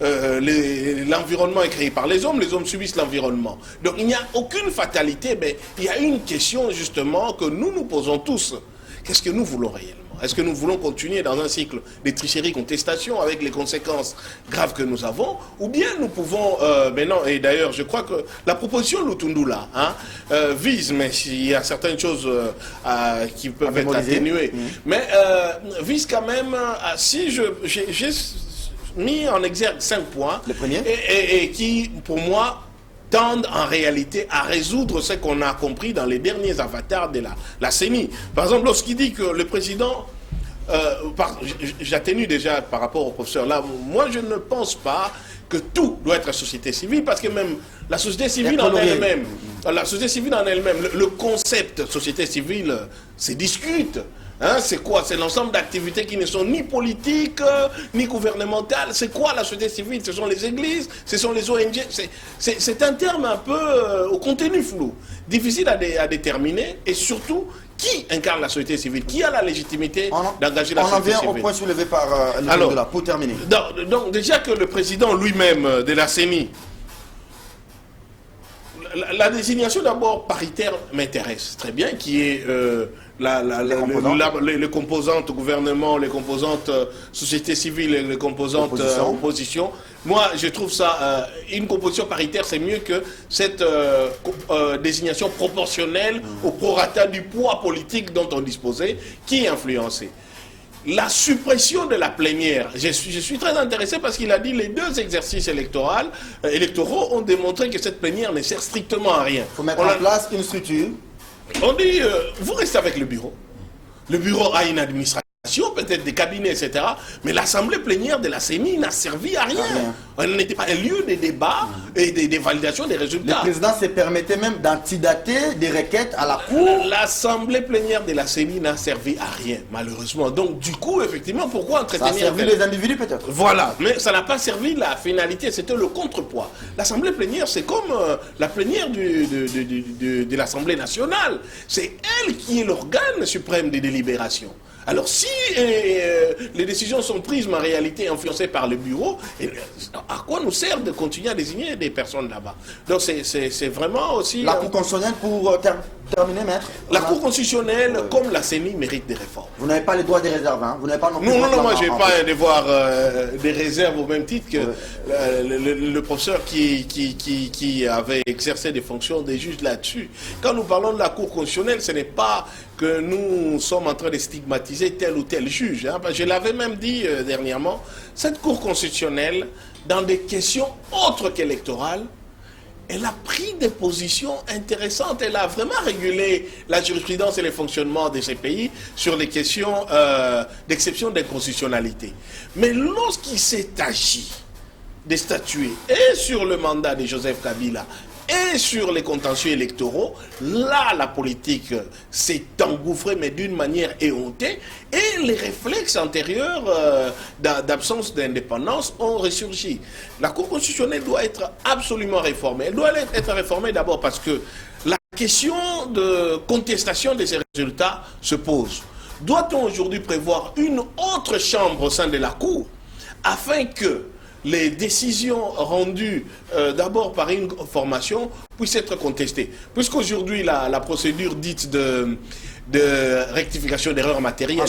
l'environnement est créé par les hommes subissent l'environnement. Donc il n'y a aucune fatalité, mais il y a une question justement que nous nous posons tous. Qu'est-ce que nous voulons réellement? Est-ce que nous voulons continuer dans un cycle de tricherie, contestation avec les conséquences graves que nous avons? Ou bien nous pouvons, maintenant, et d'ailleurs je crois que la proposition Lutundula vise, mais il y a certaines choses qui peuvent être atténuées, mais vise quand même, si j'ai mis en exergue 5 points, le premier, et qui pour moi tendent en réalité à résoudre ce qu'on a compris dans les derniers avatars de la CENI. Par exemple, lorsqu'il dit que le président, j'atténue déjà par rapport au professeur là, moi je ne pense pas que tout doit être société civile, parce que même la société civile en elle-même, le concept société civile se discute. Hein, c'est quoi? C'est l'ensemble d'activités qui ne sont ni politiques, ni gouvernementales. C'est quoi la société civile? Ce sont les églises, ce sont les ONG. C'est un terme un peu au contenu flou, difficile à déterminer, et surtout, qui incarne la société civile? Qui a la légitimité d'engager la société civile? On en vient au point soulevé par Lutundula, pour terminer. Donc déjà que le président lui-même de la CENI, la désignation d'abord paritaire m'intéresse très bien, qui est les composantes gouvernement, les composantes société civile et les composantes opposition. Moi, je trouve ça, une composition paritaire, c'est mieux que cette désignation proportionnelle au prorata du poids politique dont on disposait, qui est influencé. La suppression de la plénière, je suis très intéressé parce qu'il a dit que les 2 exercices électoraux ont démontré que cette plénière ne sert strictement à rien. Il faut mettre en place une structure. On dit, vous restez avec le bureau. Le bureau a une administration, peut-être des cabinets, etc. Mais l'assemblée plénière de la CENI n'a servi à rien. Elle n'était pas un lieu de débat et des validations des résultats. Le président se permettait même d'antidater des requêtes à la Cour. L'assemblée plénière de la CENI n'a servi à rien, malheureusement. Donc, du coup, effectivement, pourquoi entretenir... Ça a servi les individus, peut-être. Voilà, mais ça n'a pas servi la finalité, c'était le contrepoids. L'assemblée plénière, c'est comme la plénière de l'Assemblée nationale. C'est elle qui est l'organe suprême des délibérations. Alors si les décisions sont prises, mais en réalité influencées par le bureau, à quoi nous sert de continuer à désigner des personnes là-bas? Donc c'est vraiment aussi... La Cour constitutionnelle, pour terminer, maître. La Cour constitutionnelle, comme la CENI, mérite des réformes. Vous n'avez pas les droits des réserves, hein? Vous n'avez pas non, moi je n'ai pas un devoir des réserves au même titre que le professeur qui avait exercé des fonctions des juges là-dessus. Quand nous parlons de la Cour constitutionnelle, ce n'est pas que nous sommes en train de stigmatiser tel ou tel juge. Hein. Je l'avais même dit dernièrement, cette Cour constitutionnelle, dans des questions autres qu'électorales, elle a pris des positions intéressantes. Elle a vraiment régulé la jurisprudence et le fonctionnement de ces pays sur les questions d'exception d'inconstitutionnalité. Mais lorsqu'il s'est agi de statuer et sur le mandat de Joseph Kabila et sur les contentieux électoraux, là, la politique s'est engouffrée, mais d'une manière éhontée, et les réflexes antérieurs d'absence d'indépendance ont ressurgi. La Cour constitutionnelle doit être absolument réformée. Elle doit être réformée d'abord parce que la question de contestation de ces résultats se pose. Doit-on aujourd'hui prévoir une autre chambre au sein de la Cour afin que les décisions rendues d'abord par une formation puissent être contestées? Puisqu'aujourd'hui, la procédure dite de rectification d'erreurs matérielles,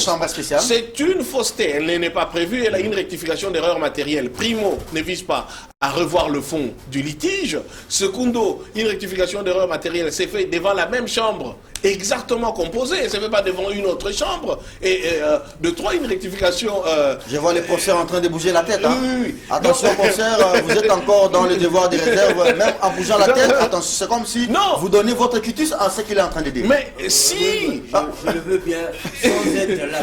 c'est une fausseté. Elle n'est pas prévue, elle a une rectification d'erreurs matérielles. Primo, ne vise pas à revoir le fond du litige. Secundo, une rectification d'erreurs matérielles s'est faite devant la même chambre exactement composée. Ça ne fait pas devant une autre chambre. Et de trois, une rectification... Je vois les professeurs en train de bouger la tête. Hein. Oui. Attention, Donc, professeur, vous êtes encore dans le devoir des réserves. Même en bougeant la tête, attention, c'est comme si vous donnez votre quitus à ce qu'il est en train de dire. Mais si... Je le veux bien, sans être là.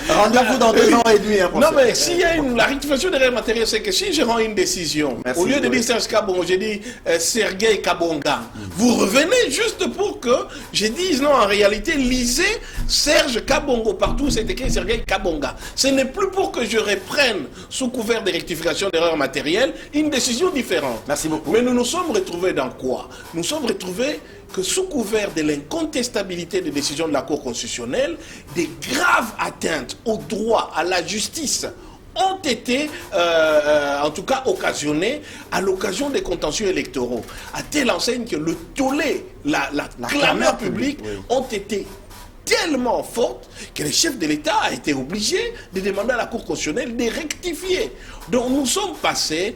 Rendez-vous dans 2 ans et demi, hein, Non, professeur. mais s'il y a la rectification des règles matérielles, c'est que si je rends une décision, Merci, au lieu de oui. dire Serge Kabongo, j'ai dit Sergei Kabonga. Vous revenez juste pour que je dise non, en réalité, lisez Serge Kabongo. Partout, c'est écrit Sergei Kabonga. Ce n'est plus pour que je reprenne, sous couvert de rectification d'erreurs matérielles, une décision différente. Merci beaucoup. Mais nous nous sommes retrouvés dans quoi? Nous sommes retrouvés que sous couvert de l'incontestabilité des décisions de la Cour constitutionnelle, des graves atteintes au droit, à la justice, ont été, en tout cas, occasionnées à l'occasion des contentieux électoraux. À telle enseigne que le tollé, la clameur publique ont été tellement forte que le chef de l'État a été obligé de demander à la Cour constitutionnelle de rectifier. Donc nous sommes passés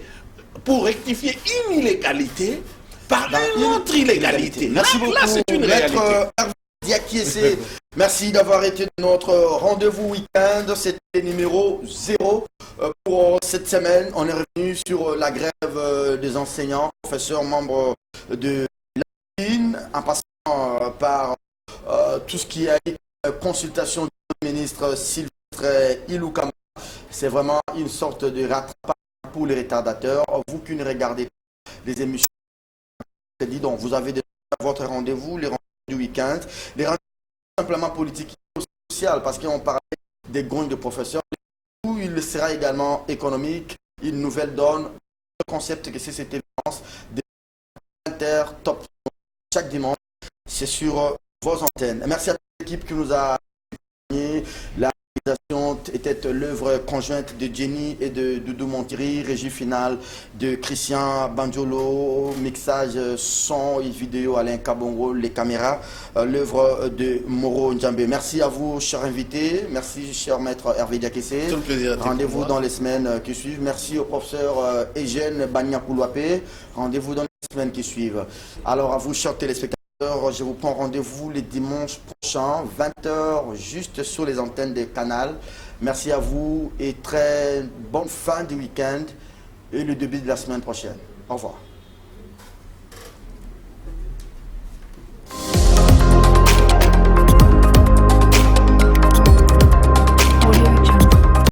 pour rectifier une illégalité par une autre illégalité. Merci beaucoup. Là, c'est une réalité. Maître Hervé Diakiese, merci d'avoir été de notre rendez-vous week-end. C'était numéro 0 pour cette semaine. On est revenu sur la grève des enseignants, professeurs, membres de l'APIN, en passant par tout ce qui a été consultation du ministre Sylvestre Iloukama. C'est vraiment une sorte de rattrapage pour les retardateurs. Vous qui ne regardez pas les émissions, donc vous avez déjà votre rendez-vous, les rendez-vous du week-end, les rendez-vous simplement politiques et sociaux, parce qu'on parlait des groupes de professeurs, où il sera également économique, une nouvelle donne, le concept que c'est cette évidence des inter top chaque dimanche, c'est sur vos antennes. Merci à toute l'équipe qui nous a accompagnés. La réalisation était l'œuvre conjointe de Jenny et de Doudou Montiri, régie finale de Christian Banjolo, mixage son et vidéo Alain Kabongo, les caméras, l'œuvre de Moro Njambe. Merci à vous, chers invités. Merci, cher maître Hervé Diakiese. C'est un plaisir. Rendez-vous dans les semaines qui suivent. Merci au professeur Eugène Banyakoulouapé. Rendez-vous dans les semaines qui suivent. Alors à vous, chers téléspectateurs, je vous prends rendez-vous les dimanches prochains, 20h, juste sur les antennes de Canal. Merci à vous et très bonne fin du week-end et le début de la semaine prochaine. Au revoir.